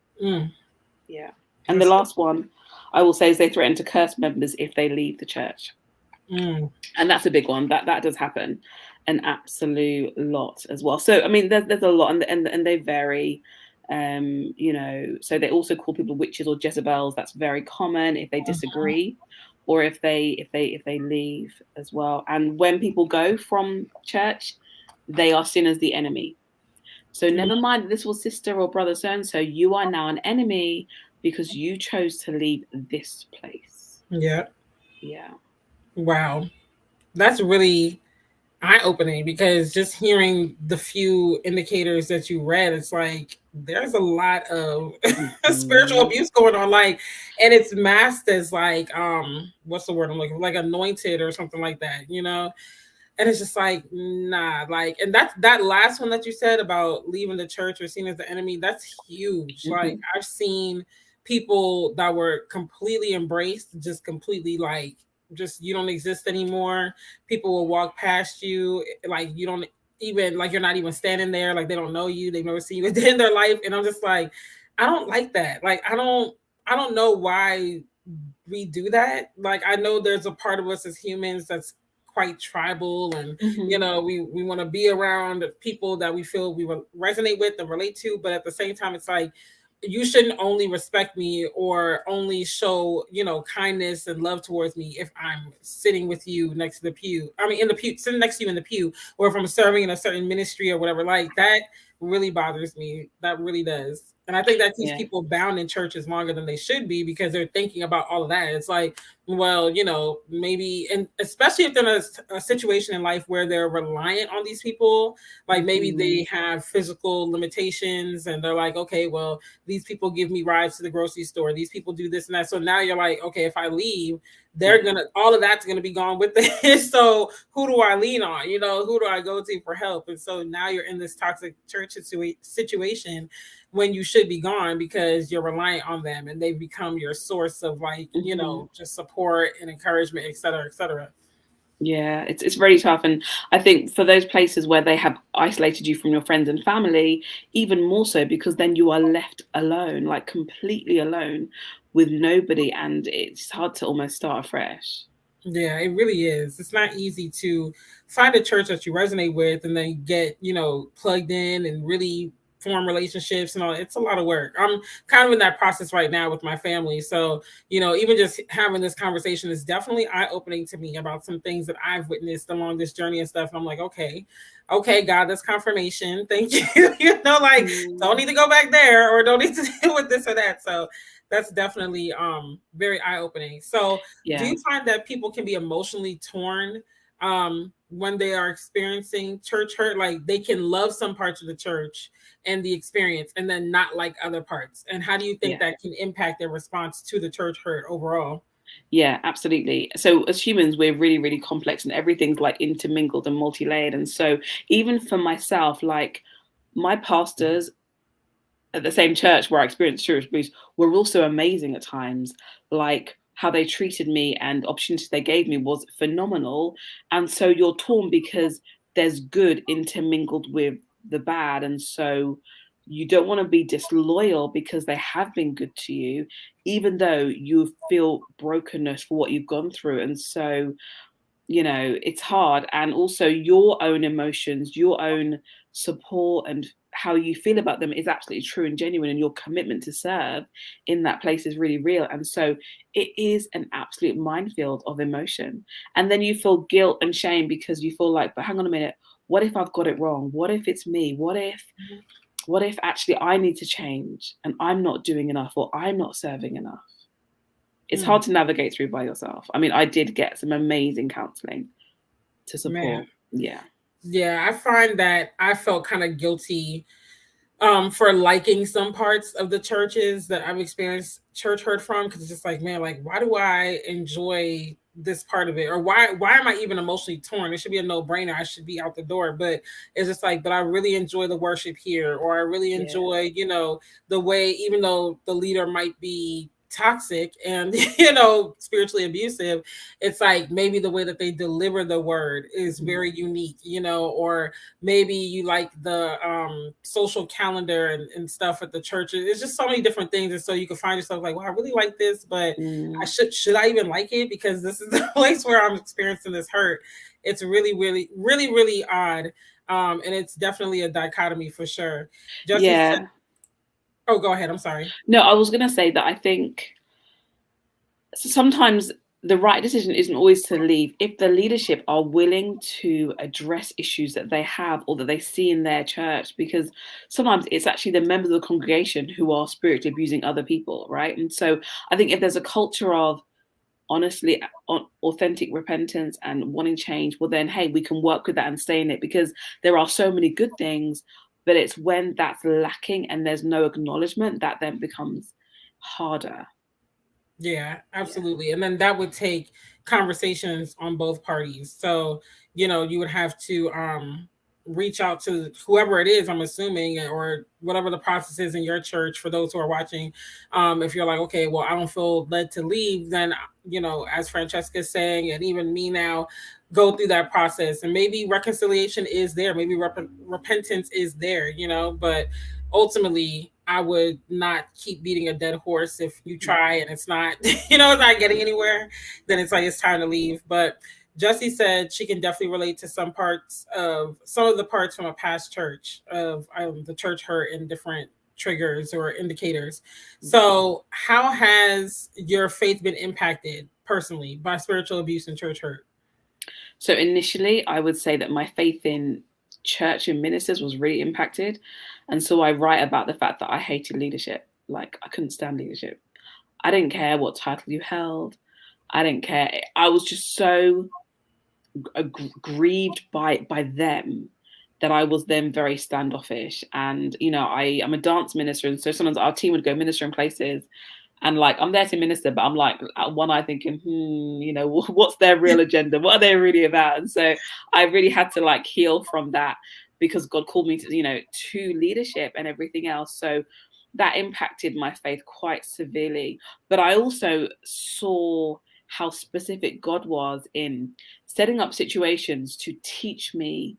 S2: Yeah. And the last one I will say is they threaten to curse members if they leave the church. And that's a big one. That does happen an absolute lot as well. So I mean, there's a lot, and they vary. So they also call people witches or Jezebels. That's very common if they disagree, or if they leave as well. And when people go from church, they are seen as the enemy. So never mind, this was sister or brother so-and-so, you are now an enemy because you chose to leave this place.
S1: Yeah.
S2: Yeah.
S1: Wow. That's really eye-opening, because just hearing the few indicators that you read, it's like there's a lot of spiritual abuse going on, like, and it's masked as like what's the word I'm looking for, like anointed or something like that, and it's just like, nah, like, and that last one that you said about leaving the church or seen as the enemy, that's huge. Like I've seen people that were completely embraced, just completely like, just you don't exist anymore. People will walk past you like you don't even, like you're not even standing there, like they don't know you, they've never seen you a day in their life. And I'm just like, I don't like that. Like I don't know why we do that. Like I know there's a part of us as humans that's quite tribal, and we want to be around people that we feel we resonate with and relate to, but at the same time it's like, you shouldn't only respect me or only show kindness and love towards me if I'm sitting with you next to the pew, in the pew, sitting next to you in the pew, or if I'm serving in a certain ministry or whatever. Like that really bothers me. That really does. And I think that keeps people bound in churches longer than they should be, because they're thinking about all of that. It's like, well, maybe, and especially if they're in a situation in life where they're reliant on these people, like maybe they have physical limitations and they're like, okay, well, these people give me rides to the grocery store, these people do this and that. So now you're like, okay, if I leave, they're gonna, all of that's gonna be gone with it. So who do I lean on? Who do I go to for help? And so now you're in this toxic church situation when you should be gone, because you're reliant on them and they've become your source of like, just support and encouragement, et cetera, et cetera.
S2: Yeah, it's really tough. And I think for those places where they have isolated you from your friends and family, even more so, because then you are left alone, like completely alone with nobody, and it's hard to almost start afresh.
S1: Yeah, it really is. It's not easy to find a church that you resonate with and then get, plugged in and really form relationships and all. It's a lot of work. I'm kind of in that process right now with my family. So, even just having this conversation is definitely eye-opening to me about some things that I've witnessed along this journey and stuff. And I'm like, okay, God, that's confirmation. Thank you. Like, don't need to go back there, or don't need to deal with this or that. So that's definitely very eye-opening. So do you find that people can be emotionally torn when they are experiencing church hurt? Like they can love some parts of the church and the experience and then not like other parts. And how do you think that can impact their response to the church hurt overall?
S2: Yeah, absolutely. So as humans, we're really, really complex, and everything's like intermingled and multi-layered. And so even for myself, like my pastors at the same church where I experienced church abuse were also amazing at times. Like how they treated me and opportunities they gave me was phenomenal. And so you're torn because there's good intermingled with the bad. And so you don't want to be disloyal because they have been good to you, even though you feel brokenness for what you've gone through. And so, it's hard. And also your own emotions, your own support and how you feel about them is absolutely true and genuine, and your commitment to serve in that place is really real. And so it is an absolute minefield of emotion. And then you feel guilt and shame because you feel like, but hang on a minute, what if I've got it wrong? What if it's me? What if actually I need to change and I'm not doing enough, or I'm not serving enough? It's hard to navigate through by yourself. I mean, I did get some amazing counseling to support.
S1: Man. Yeah, I find that I felt kind of guilty for liking some parts of the churches that I've experienced church hurt from, because it's just like, man, like, why do I enjoy this part of it? Or why am I even emotionally torn? It should be a no-brainer. I should be out the door. But it's just like, but I really enjoy the worship here, or I really enjoy, the way, even though the leader might be toxic and spiritually abusive, it's like maybe the way that they deliver the word is very unique, or maybe you like the social calendar and stuff at the church. It's just so many different things, and so you can find yourself like, well, I really like this, but I should I even like it, because this is the place where I'm experiencing this hurt. It's really, really, really, really odd, and it's definitely a dichotomy for sure. Said, oh, go ahead. I'm sorry.
S2: No, I was going to say that I think sometimes the right decision isn't always to leave if the leadership are willing to address issues that they have or that they see in their church, because sometimes it's actually the members of the congregation who are spiritually abusing other people, right? And so I think if there's a culture of honestly authentic repentance and wanting change, well then, hey, we can work with that and stay in it, because there are so many good things. But it's when that's lacking and there's no acknowledgement that then becomes harder.
S1: Yeah, absolutely. And then that would take conversations on both parties. So, you would have to reach out to whoever it is, I'm assuming, or whatever the process is in your church for those who are watching. If you're like, okay, well, I don't feel led to leave, then, as Francesca is saying, and even me now, go through that process, and maybe reconciliation is there, maybe repentance is there, but ultimately I would not keep beating a dead horse. If you try and it's not, it's not getting anywhere, then it's like, it's time to leave. But Jessie said she can definitely relate to some of the parts from a past church of the church hurt and different triggers or indicators. So how has your faith been impacted personally by spiritual abuse and church hurt?
S2: So initially, I would say that my faith in church and ministers was really impacted. And so I write about the fact that I hated leadership. Like, I couldn't stand leadership. I didn't care what title you held. I didn't care. I was just so grieved by them that I was then very standoffish. And, I'm a dance minister. And so sometimes our team would go minister in places. And like, I'm there to minister, but I'm like one eye thinking, what's their real agenda? What are they really about? And so I really had to like heal from that, because God called me to leadership and everything else. So that impacted my faith quite severely. But I also saw how specific God was in setting up situations to teach me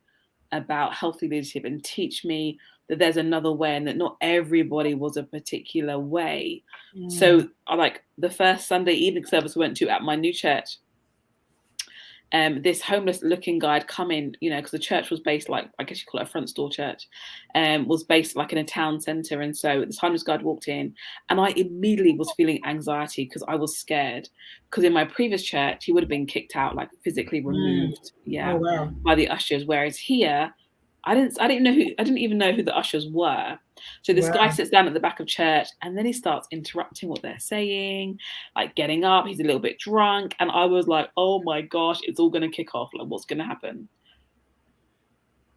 S2: about healthy leadership and teach me that there's another way and that not everybody was a particular way. So like the first Sunday evening service we went to at my new church, this homeless looking guy had come in, because the church was based, like, I guess you call it a front store church, was based like in a town centre. And so this homeless guy walked in, and I immediately was feeling anxiety because I was scared, because in my previous church he would have been kicked out, like physically removed by the ushers, whereas here I didn't even know who the ushers were. So this guy sits down at the back of church, and then he starts interrupting what they're saying, like getting up. He's a little bit drunk. And I was like, oh my gosh, it's all going to kick off. Like, what's going to happen?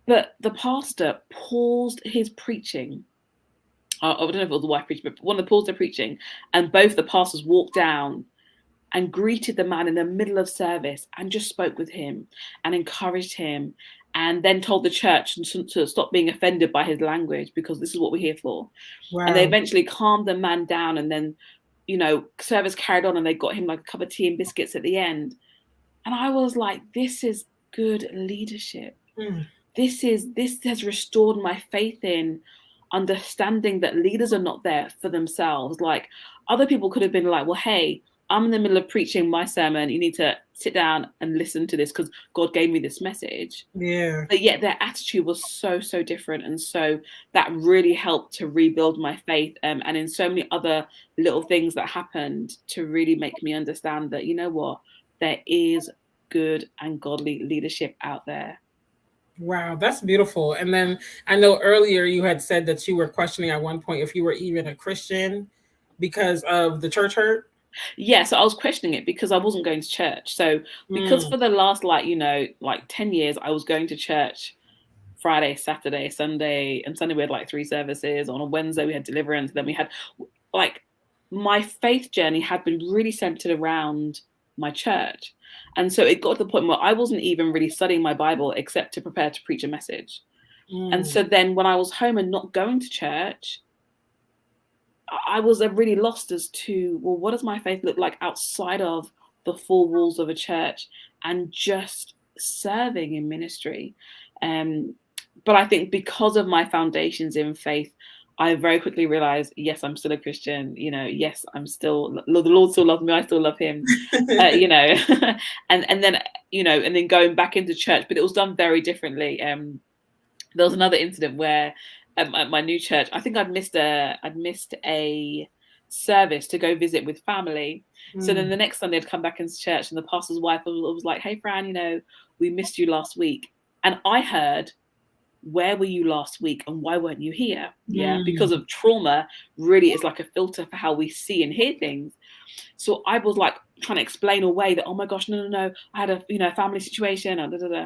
S2: But the pastor paused his preaching. I don't know if it was the wife preaching, but one of the paused their preaching, and both the pastors walked down and greeted the man in the middle of service and just spoke with him and encouraged him, and then told the church to stop being offended by his language, because this is what we're here for. And they eventually calmed the man down, and then, service carried on, and they got him like a cup of tea and biscuits at the end. And I was like, this is good leadership. This has restored my faith in understanding that leaders are not there for themselves. Like, other people could have been like, well, hey, I'm in the middle of preaching my sermon. You need to sit down and listen to this because God gave me this message.
S1: Yeah.
S2: But yet their attitude was so, so different. And so that really helped to rebuild my faith, and in so many other little things that happened to really make me understand that, you know what, there is good and godly leadership out there.
S1: Wow, that's beautiful. And then I know earlier you had said that you were questioning at one point if you were even a Christian because of the church hurt.
S2: Yeah, so I was questioning it because I wasn't going to church. So because
S1: Mm,
S2: for the last, like, 10 years, I was going to church Friday, Saturday, Sunday, and Sunday we had like 3 services. On a Wednesday we had deliverance. Then we had, like, my faith journey had been really centered around my church. And so it got to the point where I wasn't even really studying my Bible except to prepare to preach a message. And
S1: mm,
S2: so then when I was home and not going to church, I was really lost as to, well, what does my faith look like outside of the four walls of a church and just serving in ministry? Um, but I think because of my foundations in faith, I very quickly realized, yes, I'm still a Christian. Yes, I'm still, the Lord still loves me. I still love him. And then and then going back into church, but it was done very differently. There was another incident where at my new church, I think I'd missed a service to go visit with family. So then
S1: mm.
S2: the next Sunday I'd come back into church and the pastor's wife was like, "Hey Fran, we missed you last week." And I heard, "Where were you last week and why weren't you here?" Yeah, because
S1: Mm.
S2: of trauma really is like a filter for how we see and hear things. So I was like trying to explain away that, oh my gosh, no, I had a family situation, and da, da, da.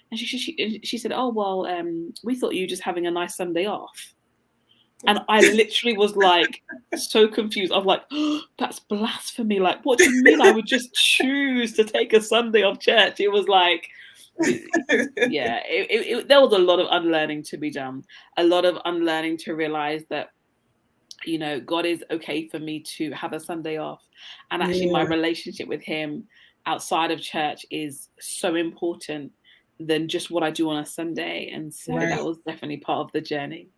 S2: And she said, "Oh well, we thought you were just having a nice Sunday off." And I literally was like so confused. I was like, oh, that's blasphemy. Like, what do you mean I would just choose to take a Sunday off church? It was like, yeah, there was a lot of unlearning to be done. A lot of unlearning to realize that, God is okay for me to have a Sunday off. And actually my
S1: Yeah,
S2: relationship with him outside of church is so important than just what I do on a Sunday. And so that
S1: right.
S2: was definitely part of the journey.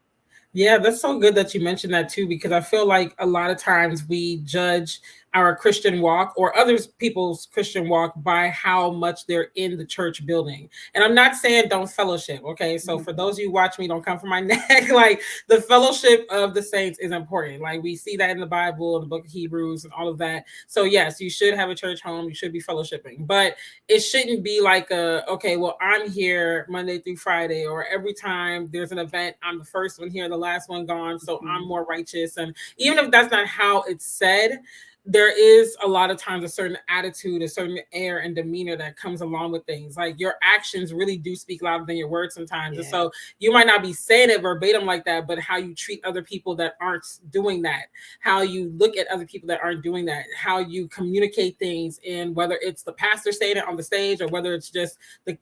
S1: Yeah, that's so good that you mentioned that too, because I feel like a lot of times we judge our Christian walk or other people's Christian walk by how much they're in the church building. And I'm not saying don't fellowship. Okay. So
S2: Mhm.
S1: for those of you who watch me, don't come for my neck. Like the fellowship of the saints is important. Like we see that in the Bible, in the book of Hebrews and all of that. So yes, you should have a church home. You should be fellowshipping, but it shouldn't be like okay, well, I'm here Monday through Friday, or every time there's an event, I'm the first one here, the last one gone, so I'm
S2: Mhm.
S1: more righteous. And even if that's not how it's said, there is a lot of times a certain attitude, a certain air and demeanor that comes along with things. Like your actions really do speak louder than your words sometimes. And
S2: Yeah.
S1: so you might not be saying it verbatim like that, but how you treat other people that aren't doing that, how you look at other people that aren't doing that, how you communicate things, and whether it's the pastor saying it on the stage or whether it's just the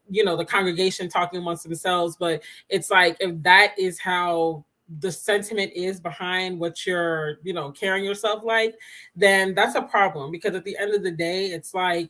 S1: congregation talking amongst themselves. But it's like if that is how the sentiment is behind what you're carrying yourself like, then that's a problem, because at the end of the day it's like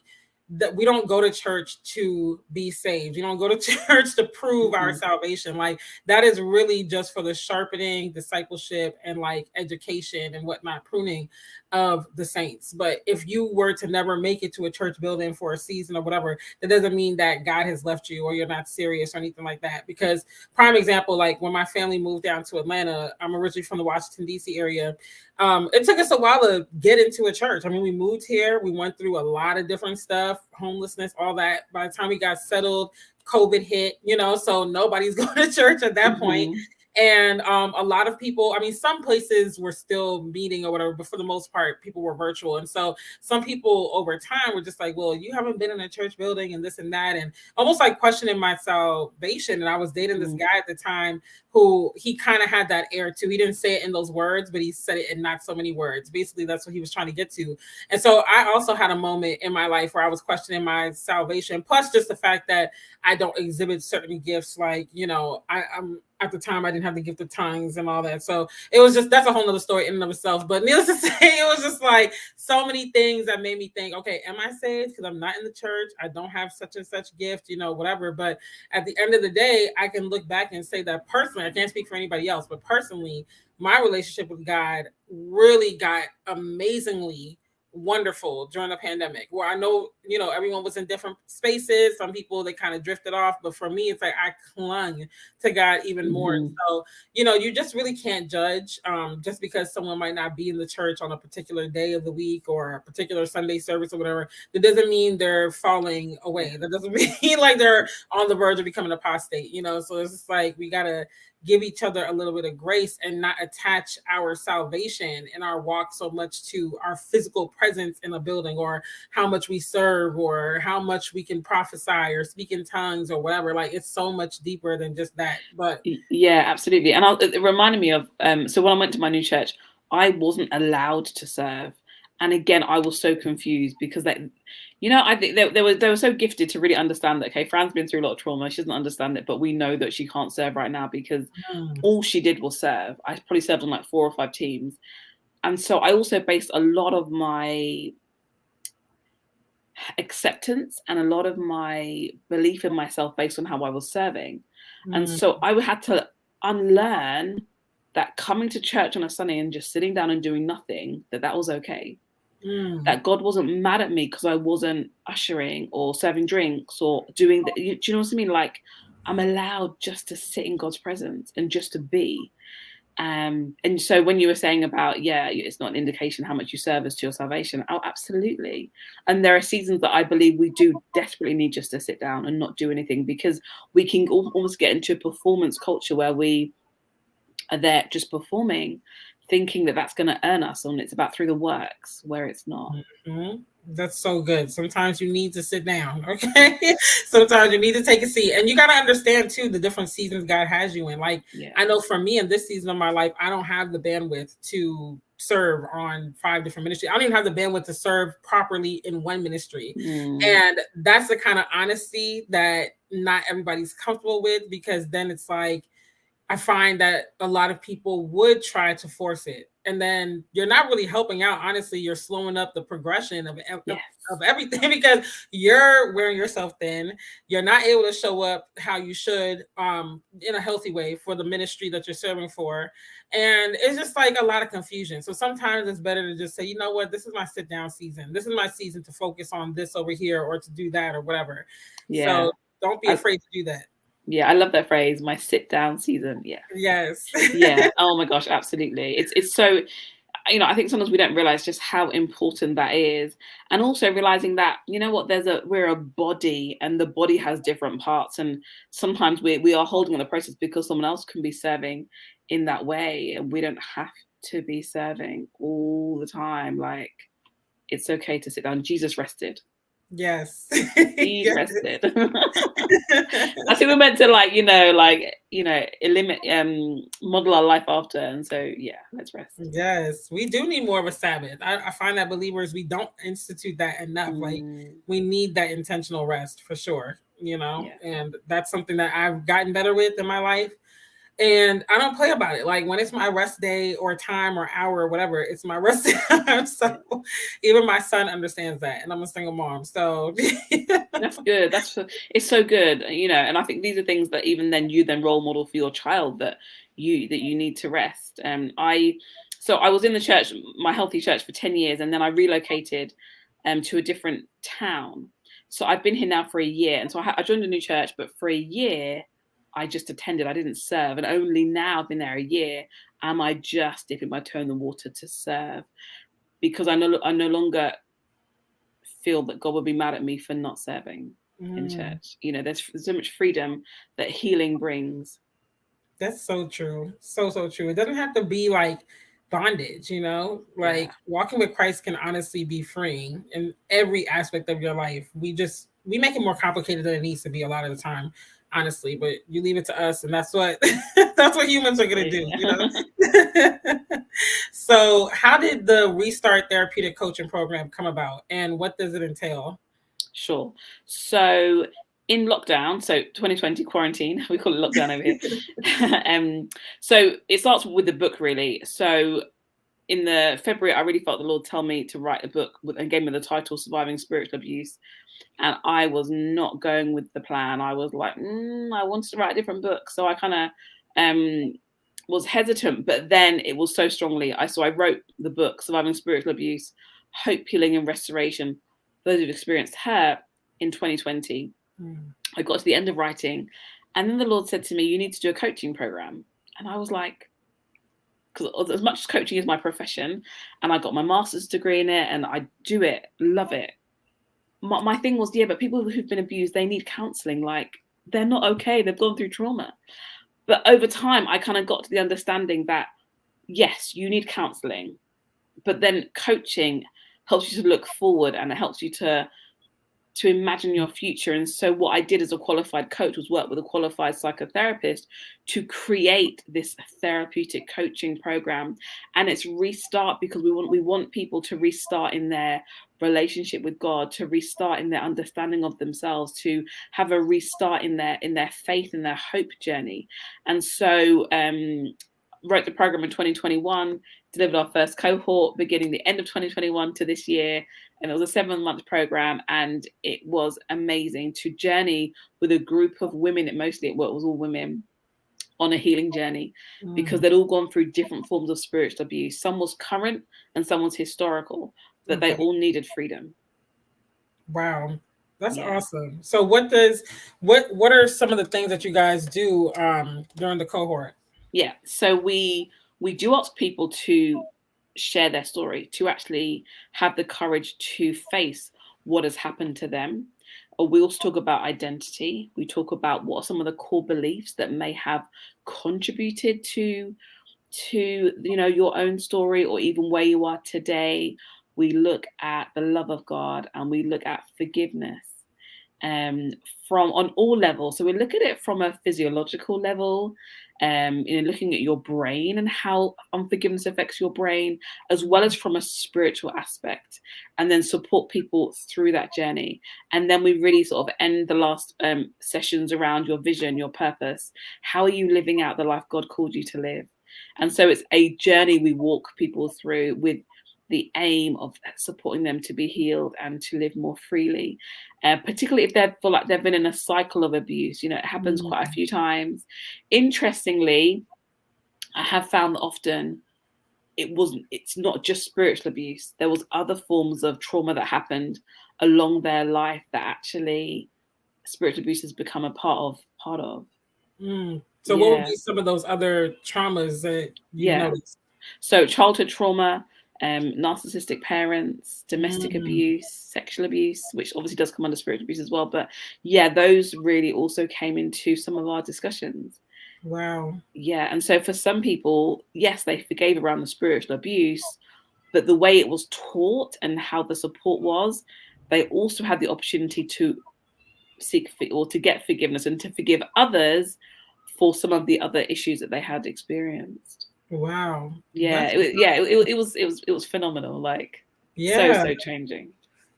S1: that we don't go to church to be saved. You don't go to church to prove our
S2: Mhm.
S1: salvation. Like that is really just for the sharpening, discipleship, and like education and whatnot, pruning of the saints. But if you were to never make it to a church building for a season or whatever, that doesn't mean that God has left you or you're not serious or anything like that. Because prime example, like when my family moved down to Atlanta, I'm originally from the Washington D.C. area. It took us a while to get into a church. I mean, we moved here, we went through a lot of different stuff, homelessness, all that. By the time we got settled, COVID hit, so nobody's going to church at that point.
S2: Mhm.
S1: And a lot of people, I mean, some places were still meeting or whatever, but for the most part, people were virtual. And so some people over time were just like, well, you haven't been in a church building and this and that, and almost like questioning my salvation. And I was dating this
S2: Mhm.
S1: guy at the time who he kind of had that air too. He didn't say it in those words, but he said it in not so many words. Basically, that's what he was trying to get to. And so I also had a moment in my life where I was questioning my salvation, plus just the fact that I don't exhibit certain gifts. Like, I'm at the time I didn't have the gift of tongues and all that. So it was just, that's a whole nother story in and of itself. But needless to say, it was just like so many things that made me think, okay, am I saved? Because I'm not in the church. I don't have such and such gift, whatever. But at the end of the day, I can look back and say that personally, I can't speak for anybody else, but personally, my relationship with God really got amazingly wonderful during the pandemic, where I know, everyone was in different spaces. Some people, they kind of drifted off, but for me, it's like I clung to God even more.
S2: Mhm.
S1: So, you just really can't judge just because someone might not be in the church on a particular day of the week or a particular Sunday service or whatever. That doesn't mean they're falling away. That doesn't mean like they're on the verge of becoming apostate, So it's just like we gotta give each other a little bit of grace and not attach our salvation and our walk so much to our physical presence in a building, or how much we serve, or how much we can prophesy or speak in tongues or whatever. Like, it's so much deeper than just that. But
S2: yeah, absolutely. And it reminded me of, so when I went to my new church, I wasn't allowed to serve. And again, I was so confused because I think they were so gifted to really understand that, okay, Fran's been through a lot of trauma. She doesn't understand it, but we know that she can't serve right now because all she did was serve. I probably served on like 4 or 5 teams. And so I also based a lot of my acceptance and a lot of my belief in myself based on how I was serving. And so I had to unlearn that coming to church on a Sunday and just sitting down and doing nothing, that was okay. That God wasn't mad at me because I wasn't ushering or serving drinks or doing do you know what I mean? Like, I'm allowed just to sit in God's presence and just to be. And so when you were saying about, it's not an indication how much you serve as to your salvation. Oh, absolutely. And there are seasons that I believe we do desperately need just to sit down and not do anything, because we can almost get into a performance culture where we are there just performing, thinking that that's going to earn us, and it's about through the works, where it's not.
S1: That's so good. Sometimes you need to sit down, okay? Sometimes you need to take a seat. And you got to understand, too, the different seasons God has you in. Like, I know for me in this season of my life, I don't have the bandwidth to serve on 5 different ministries. I don't even have the bandwidth to serve properly in one ministry. And that's the kind of honesty that not everybody's comfortable with, because then it's like, I find that a lot of people would try to force it. And then you're not really helping out. Honestly, you're slowing up the progression of everything, because you're wearing yourself thin. You're not able to show up how you should in a healthy way for the ministry that you're serving for. And it's just like a lot of confusion. So sometimes it's better to just say, you know what, this is my sit down season. This is my season to focus on this over here, or to do that, or whatever. So don't be afraid to do that.
S2: Yeah, I love that phrase, my sit down season. Yeah.
S1: Yes.
S2: Yeah. Oh my gosh, absolutely. It's so, I think sometimes we don't realize just how important that is. And also realizing that, you know what, we're a body, and the body has different parts. And sometimes we are holding on the process because someone else can be serving in that way. And we don't have to be serving all the time. Like, it's okay to sit down. Jesus rested.
S1: Yes.
S2: He rested. I think we're meant to model our life after. And so, let's rest.
S1: Yes, we do need more of a Sabbath. I find that believers, we don't institute that enough. Like, we need that intentional rest for sure, and that's something that I've gotten better with in my life. And I don't play about it. Like, when it's my rest day or time or hour or whatever, it's my rest time. So even my son understands that, and I'm a single mom. So
S2: that's good. It's so good, and I think these are things that even then you then role model for your child, that you need to rest. So I was in the church, my healthy church, for 10 years, and then I relocated to a different town. So I've been here now for a year, and so I joined a new church, but for a year I just attended. I didn't serve. And only now, I've been there a year, am I just dipping my toe in the water to serve, because I no longer feel that God would be mad at me for not serving in church. There's so much freedom that healing brings.
S1: That's so true. So true. It doesn't have to be like bondage, walking with Christ can honestly be freeing in every aspect of your life. We make it more complicated than it needs to be a lot of the time, honestly, but you leave it to us, and that's what humans are going to do. So how did the ReStart Therapeutic Coaching Program come about, and what does it entail?
S2: Sure. So in lockdown, so 2020 quarantine, we call it lockdown over here. So it starts with the book, really. So in the February, I really felt the Lord tell me to write a book and gave me the title Surviving Spiritual Abuse. And I was not going with the plan. I was like, I wanted to write a different book. So I kind of was hesitant, but then it was so strongly. So I wrote the book Surviving Spiritual Abuse hope, healing, and restoration for those who've experienced hurt in 2020. I got to the end of writing, and then the Lord said to me, you need to do a coaching program. And I was like, because as much as coaching is my profession, and I got my master's degree in it, and I do it, love it. My thing was, yeah, but people who've been abused, they need counseling. Like, they're not okay. They've gone through trauma. But over time, I kind of got to the understanding that, yes, you need counseling, but then coaching helps you to look forward, and it helps you to imagine your future. And so what I did as a qualified coach was work with a qualified psychotherapist to create this therapeutic coaching program. And it's ReStart because we want people to restart in their relationship with God, to restart in their understanding of themselves, to have a restart in their faith and their hope journey. And so wrote the program in 2021, delivered our first cohort beginning the end of 2021 to this year. And it was a 7-month program, and it was amazing to journey with a group of women. It was all women on a healing journey, because they'd all gone through different forms of spiritual abuse. Some was current and some was historical, but they all needed freedom.
S1: Wow. That's awesome. So what are some of the things that you guys do during the cohort?
S2: Yeah. So we do ask people to share their story, to actually have the courage to face what has happened to them. We also talk about identity. We talk about what are some of the core beliefs that may have contributed to your own story, or even where you are today. We look at the love of God, and we look at forgiveness from on all levels. So we look at it from a physiological level, looking at your brain and how unforgiveness affects your brain, as well as from a spiritual aspect, and then support people through that journey. And then we really sort of end the last sessions around your vision, your purpose. How are you living out the life God called you to live? And so it's a journey we walk people through with the aim of supporting them to be healed and to live more freely, particularly if they feel like they've been in a cycle of abuse. It happens quite a few times. Interestingly, I have found that often it's not just spiritual abuse. There was other forms of trauma that happened along their life that actually spiritual abuse has become a part of.
S1: So what would be some of those other traumas that you noticed?
S2: So childhood trauma, narcissistic parents, domestic abuse, sexual abuse, which obviously does come under spiritual abuse as well. But yeah, those really also came into some of our discussions.
S1: Wow.
S2: Yeah. And so for some people, yes, they forgave around the spiritual abuse, but the way it was taught and how the support was, they also had the opportunity to seek or to get forgiveness and to forgive others for some of the other issues that they had experienced.
S1: Wow.
S2: Yeah, it was phenomenal. Like, so changing.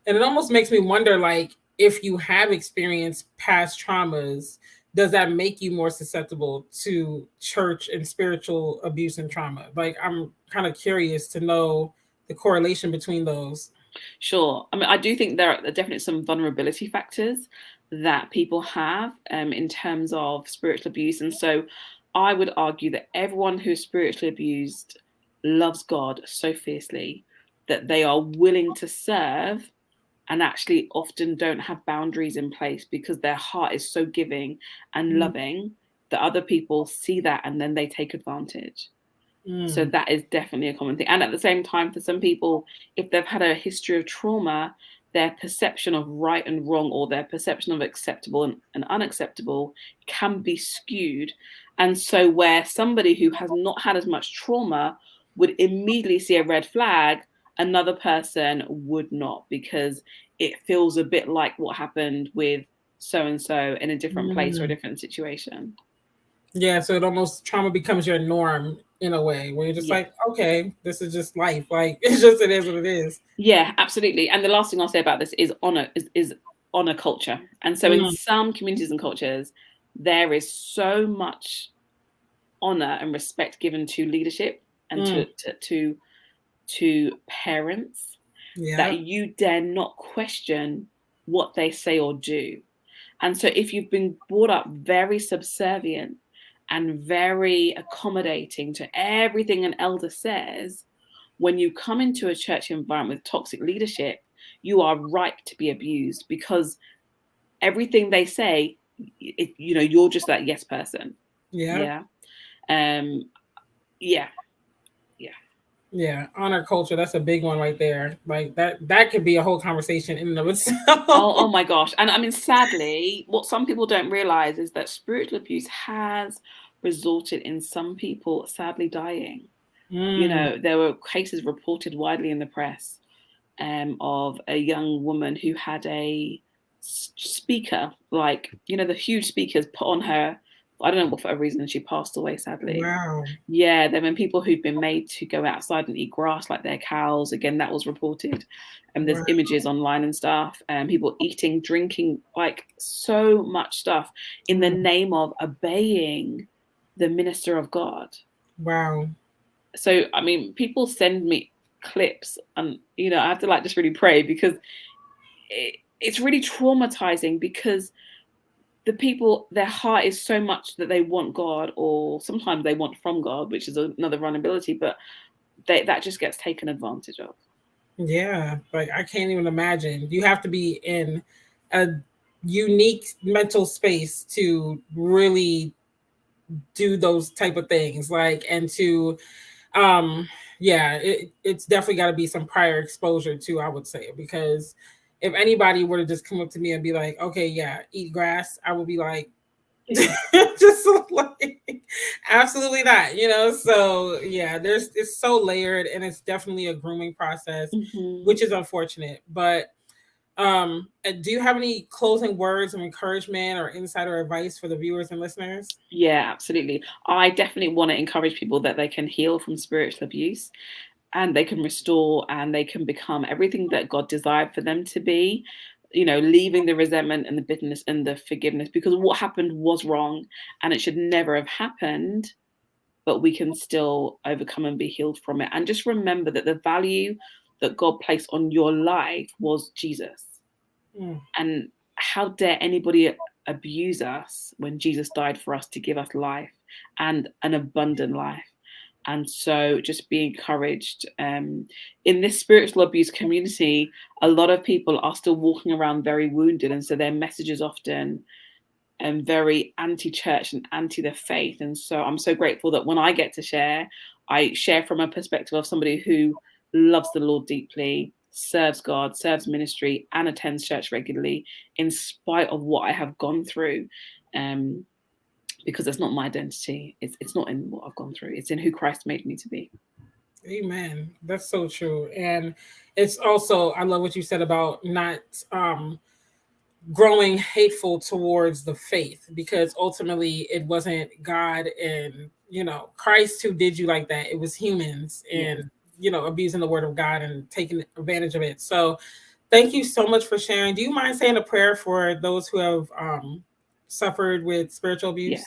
S1: And it almost makes me wonder, like, if you have experienced past traumas, does that make you more susceptible to church and spiritual abuse and trauma? Like, I'm kind of curious to know the correlation between those.
S2: Sure. I mean, I do think there are definitely some vulnerability factors that people have in terms of spiritual abuse. And so I would argue that everyone who's spiritually abused loves God so fiercely that they are willing to serve, and actually often don't have boundaries in place because their heart is so giving and loving that other people see that and then they take advantage. So that is definitely a common thing. And at the same time, for some people, if they've had a history of trauma, their perception of right and wrong, or their perception of acceptable and unacceptable, can be skewed. And so where somebody who has not had as much trauma would immediately see a red flag, another person would not, because it feels a bit like what happened with so-and-so in a different place or a different situation.
S1: Yeah, so it almost, trauma becomes your norm in a way, where you're just like, okay, this is just life. Like, it is what it is.
S2: Yeah, absolutely. And the last thing I'll say about this is honor culture. And so in some communities and cultures, there is so much honor and respect given to leadership and to parents that you dare not question what they say or do. And so if you've been brought up very subservient and very accommodating to everything an elder says, when you come into a church environment with toxic leadership, you are ripe to be abused, because everything they say, you're just that yes person.
S1: Yeah.
S2: Yeah.
S1: Honor culture. That's a big one right there. Like that could be a whole conversation in and of itself.
S2: Oh my gosh. And I mean, sadly, what some people don't realize is that spiritual abuse has resulted in some people sadly dying. There were cases reported widely in the press of a young woman who had a speaker, like, the huge speakers put on her. I don't know what for a reason she passed away, sadly.
S1: Wow.
S2: Yeah, there have been people who've been made to go outside and eat grass like they're cows. Again, that was reported. And there's images online and stuff. People eating, drinking, like so much stuff in the name of obeying the minister of God.
S1: Wow. So,
S2: I mean, people send me clips, and I have to just really pray, because it's really traumatizing, because the people, their heart is so much that they want God, or sometimes they want from God, which is another vulnerability, but that just gets taken advantage of.
S1: Yeah, like I can't even imagine. You have to be in a unique mental space to really do those type of things, and to it's definitely got to be some prior exposure too, I would say, because if anybody were to just come up to me and be like, okay, yeah, eat grass, I would be like, just like absolutely not, so yeah, it's so layered, and it's definitely a grooming process, which is unfortunate. But do you have any closing words of encouragement or insight or advice for the viewers and listeners?
S2: Yeah, absolutely. I definitely want to encourage people that they can heal from spiritual abuse, and they can restore, and they can become everything that God desired for them to be, leaving the resentment and the bitterness and the forgiveness, because what happened was wrong and it should never have happened, but we can still overcome and be healed from it. And just remember that the value that God placed on your life was Jesus. And how dare anybody abuse us when Jesus died for us to give us life, and an abundant life. And so just be encouraged. In this spiritual abuse community, a lot of people are still walking around very wounded. And so their message is often very anti-church and anti their faith. And so I'm so grateful that when I get to share, I share from a perspective of somebody who loves the Lord deeply, serves God, serves ministry, and attends church regularly, in spite of what I have gone through. Because that's not my identity. It's not in what I've gone through. It's in who Christ made me to be.
S1: Amen. That's so true. And it's also, I love what you said about not growing hateful towards the faith, because ultimately it wasn't God and, Christ who did you like that. It was humans and, abusing the word of God and taking advantage of it. So thank you so much for sharing. Do you mind saying a prayer for those who have suffered with spiritual abuse?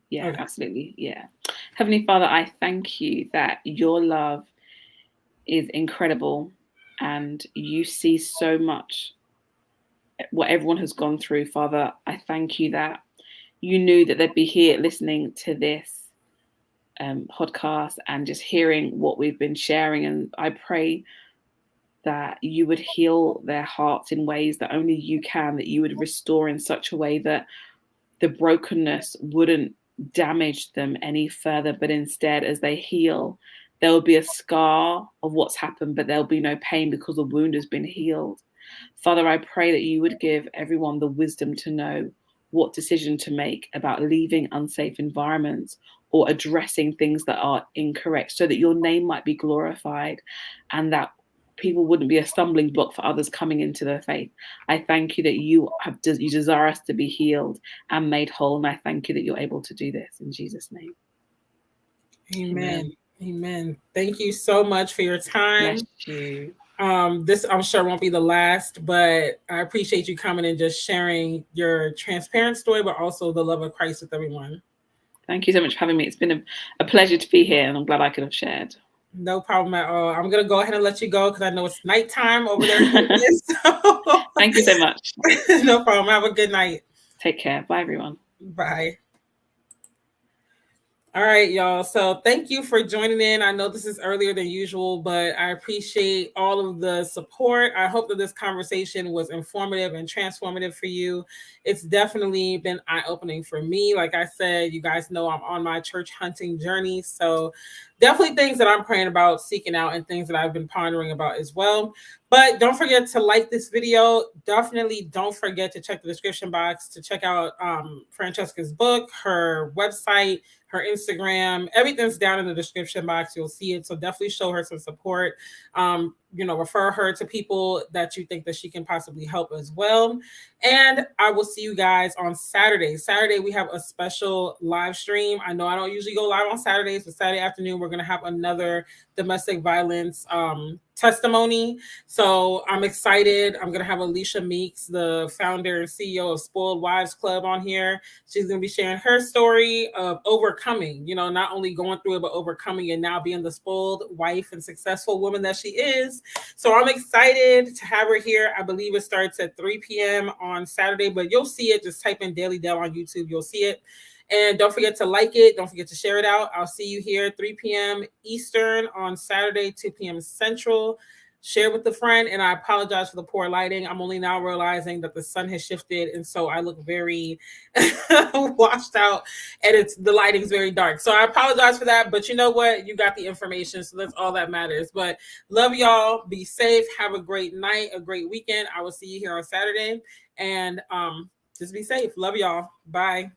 S2: Yeah, okay. Absolutely. Yeah. Heavenly Father, I thank you that your love is incredible, and you see so much what everyone has gone through. Father, I thank you that you knew that they'd be here listening to this podcast and just hearing what we've been sharing. And I pray that you would heal their hearts in ways that only you can, that you would restore in such a way that the brokenness wouldn't damage them any further, but instead, as they heal, there will be a scar of what's happened, but there'll be no pain because the wound has been healed. Father, I pray that you would give everyone the wisdom to know what decision to make about leaving unsafe environments or addressing things that are incorrect, so that your name might be glorified and that people wouldn't be a stumbling block for others coming into their faith. I thank you that you desire us to be healed and made whole. And I thank you that you're able to do this in Jesus' name.
S1: Amen. Amen. Thank you so much for your time.
S2: Bless you.
S1: This I'm sure won't be the last, but I appreciate you coming and just sharing your transparent story, but also the love of Christ with everyone.
S2: Thank you so much for having me. It's been a pleasure to be here, and I'm glad I could have shared.
S1: No problem at all. I'm going to go ahead and let you go because I know it's nighttime over there.
S2: Thank you so much.
S1: No problem. Have a good night.
S2: Take care. Bye, everyone.
S1: Bye. All right, y'all. So thank you for joining in. I know this is earlier than usual, but I appreciate all of the support. I hope that this conversation was informative and transformative for you. It's definitely been eye-opening for me. Like I said, you guys know I'm on my church hunting journey. So definitely things that I'm praying about, seeking out, and things that I've been pondering about as well. But don't forget to like this video. Definitely don't forget to check the description box to check out Francesca's book, her website, her Instagram. Everything's down in the description box. You'll see it. So definitely show her some support. Refer her to people that you think that she can possibly help as well. And I will see you guys on Saturday. Saturday, we have a special live stream. I know I don't usually go live on Saturdays, but Saturday afternoon, we're going to have another domestic violence testimony. So I'm excited. I'm going to have Alicia Meeks, the founder and CEO of Spoiled Wives Club, on here. She's going to be sharing her story of overcoming, not only going through it, but overcoming and now being the spoiled wife and successful woman that she is. So I'm excited to have her here. I believe it starts at 3 p.m. on Saturday, but you'll see it. Just type in Daily Dell on YouTube. You'll see it. And don't forget to like it. Don't forget to share it out. I'll see you here 3 p.m. Eastern on Saturday, 2 p.m. Central. Share with a friend. And I apologize for the poor lighting. I'm only now realizing that the sun has shifted. And so I look very washed out and the lighting's very dark. So I apologize for that. But you know what? You got the information. So that's all that matters. But love y'all. Be safe. Have a great night, a great weekend. I will see you here on Saturday. And just be safe. Love y'all. Bye.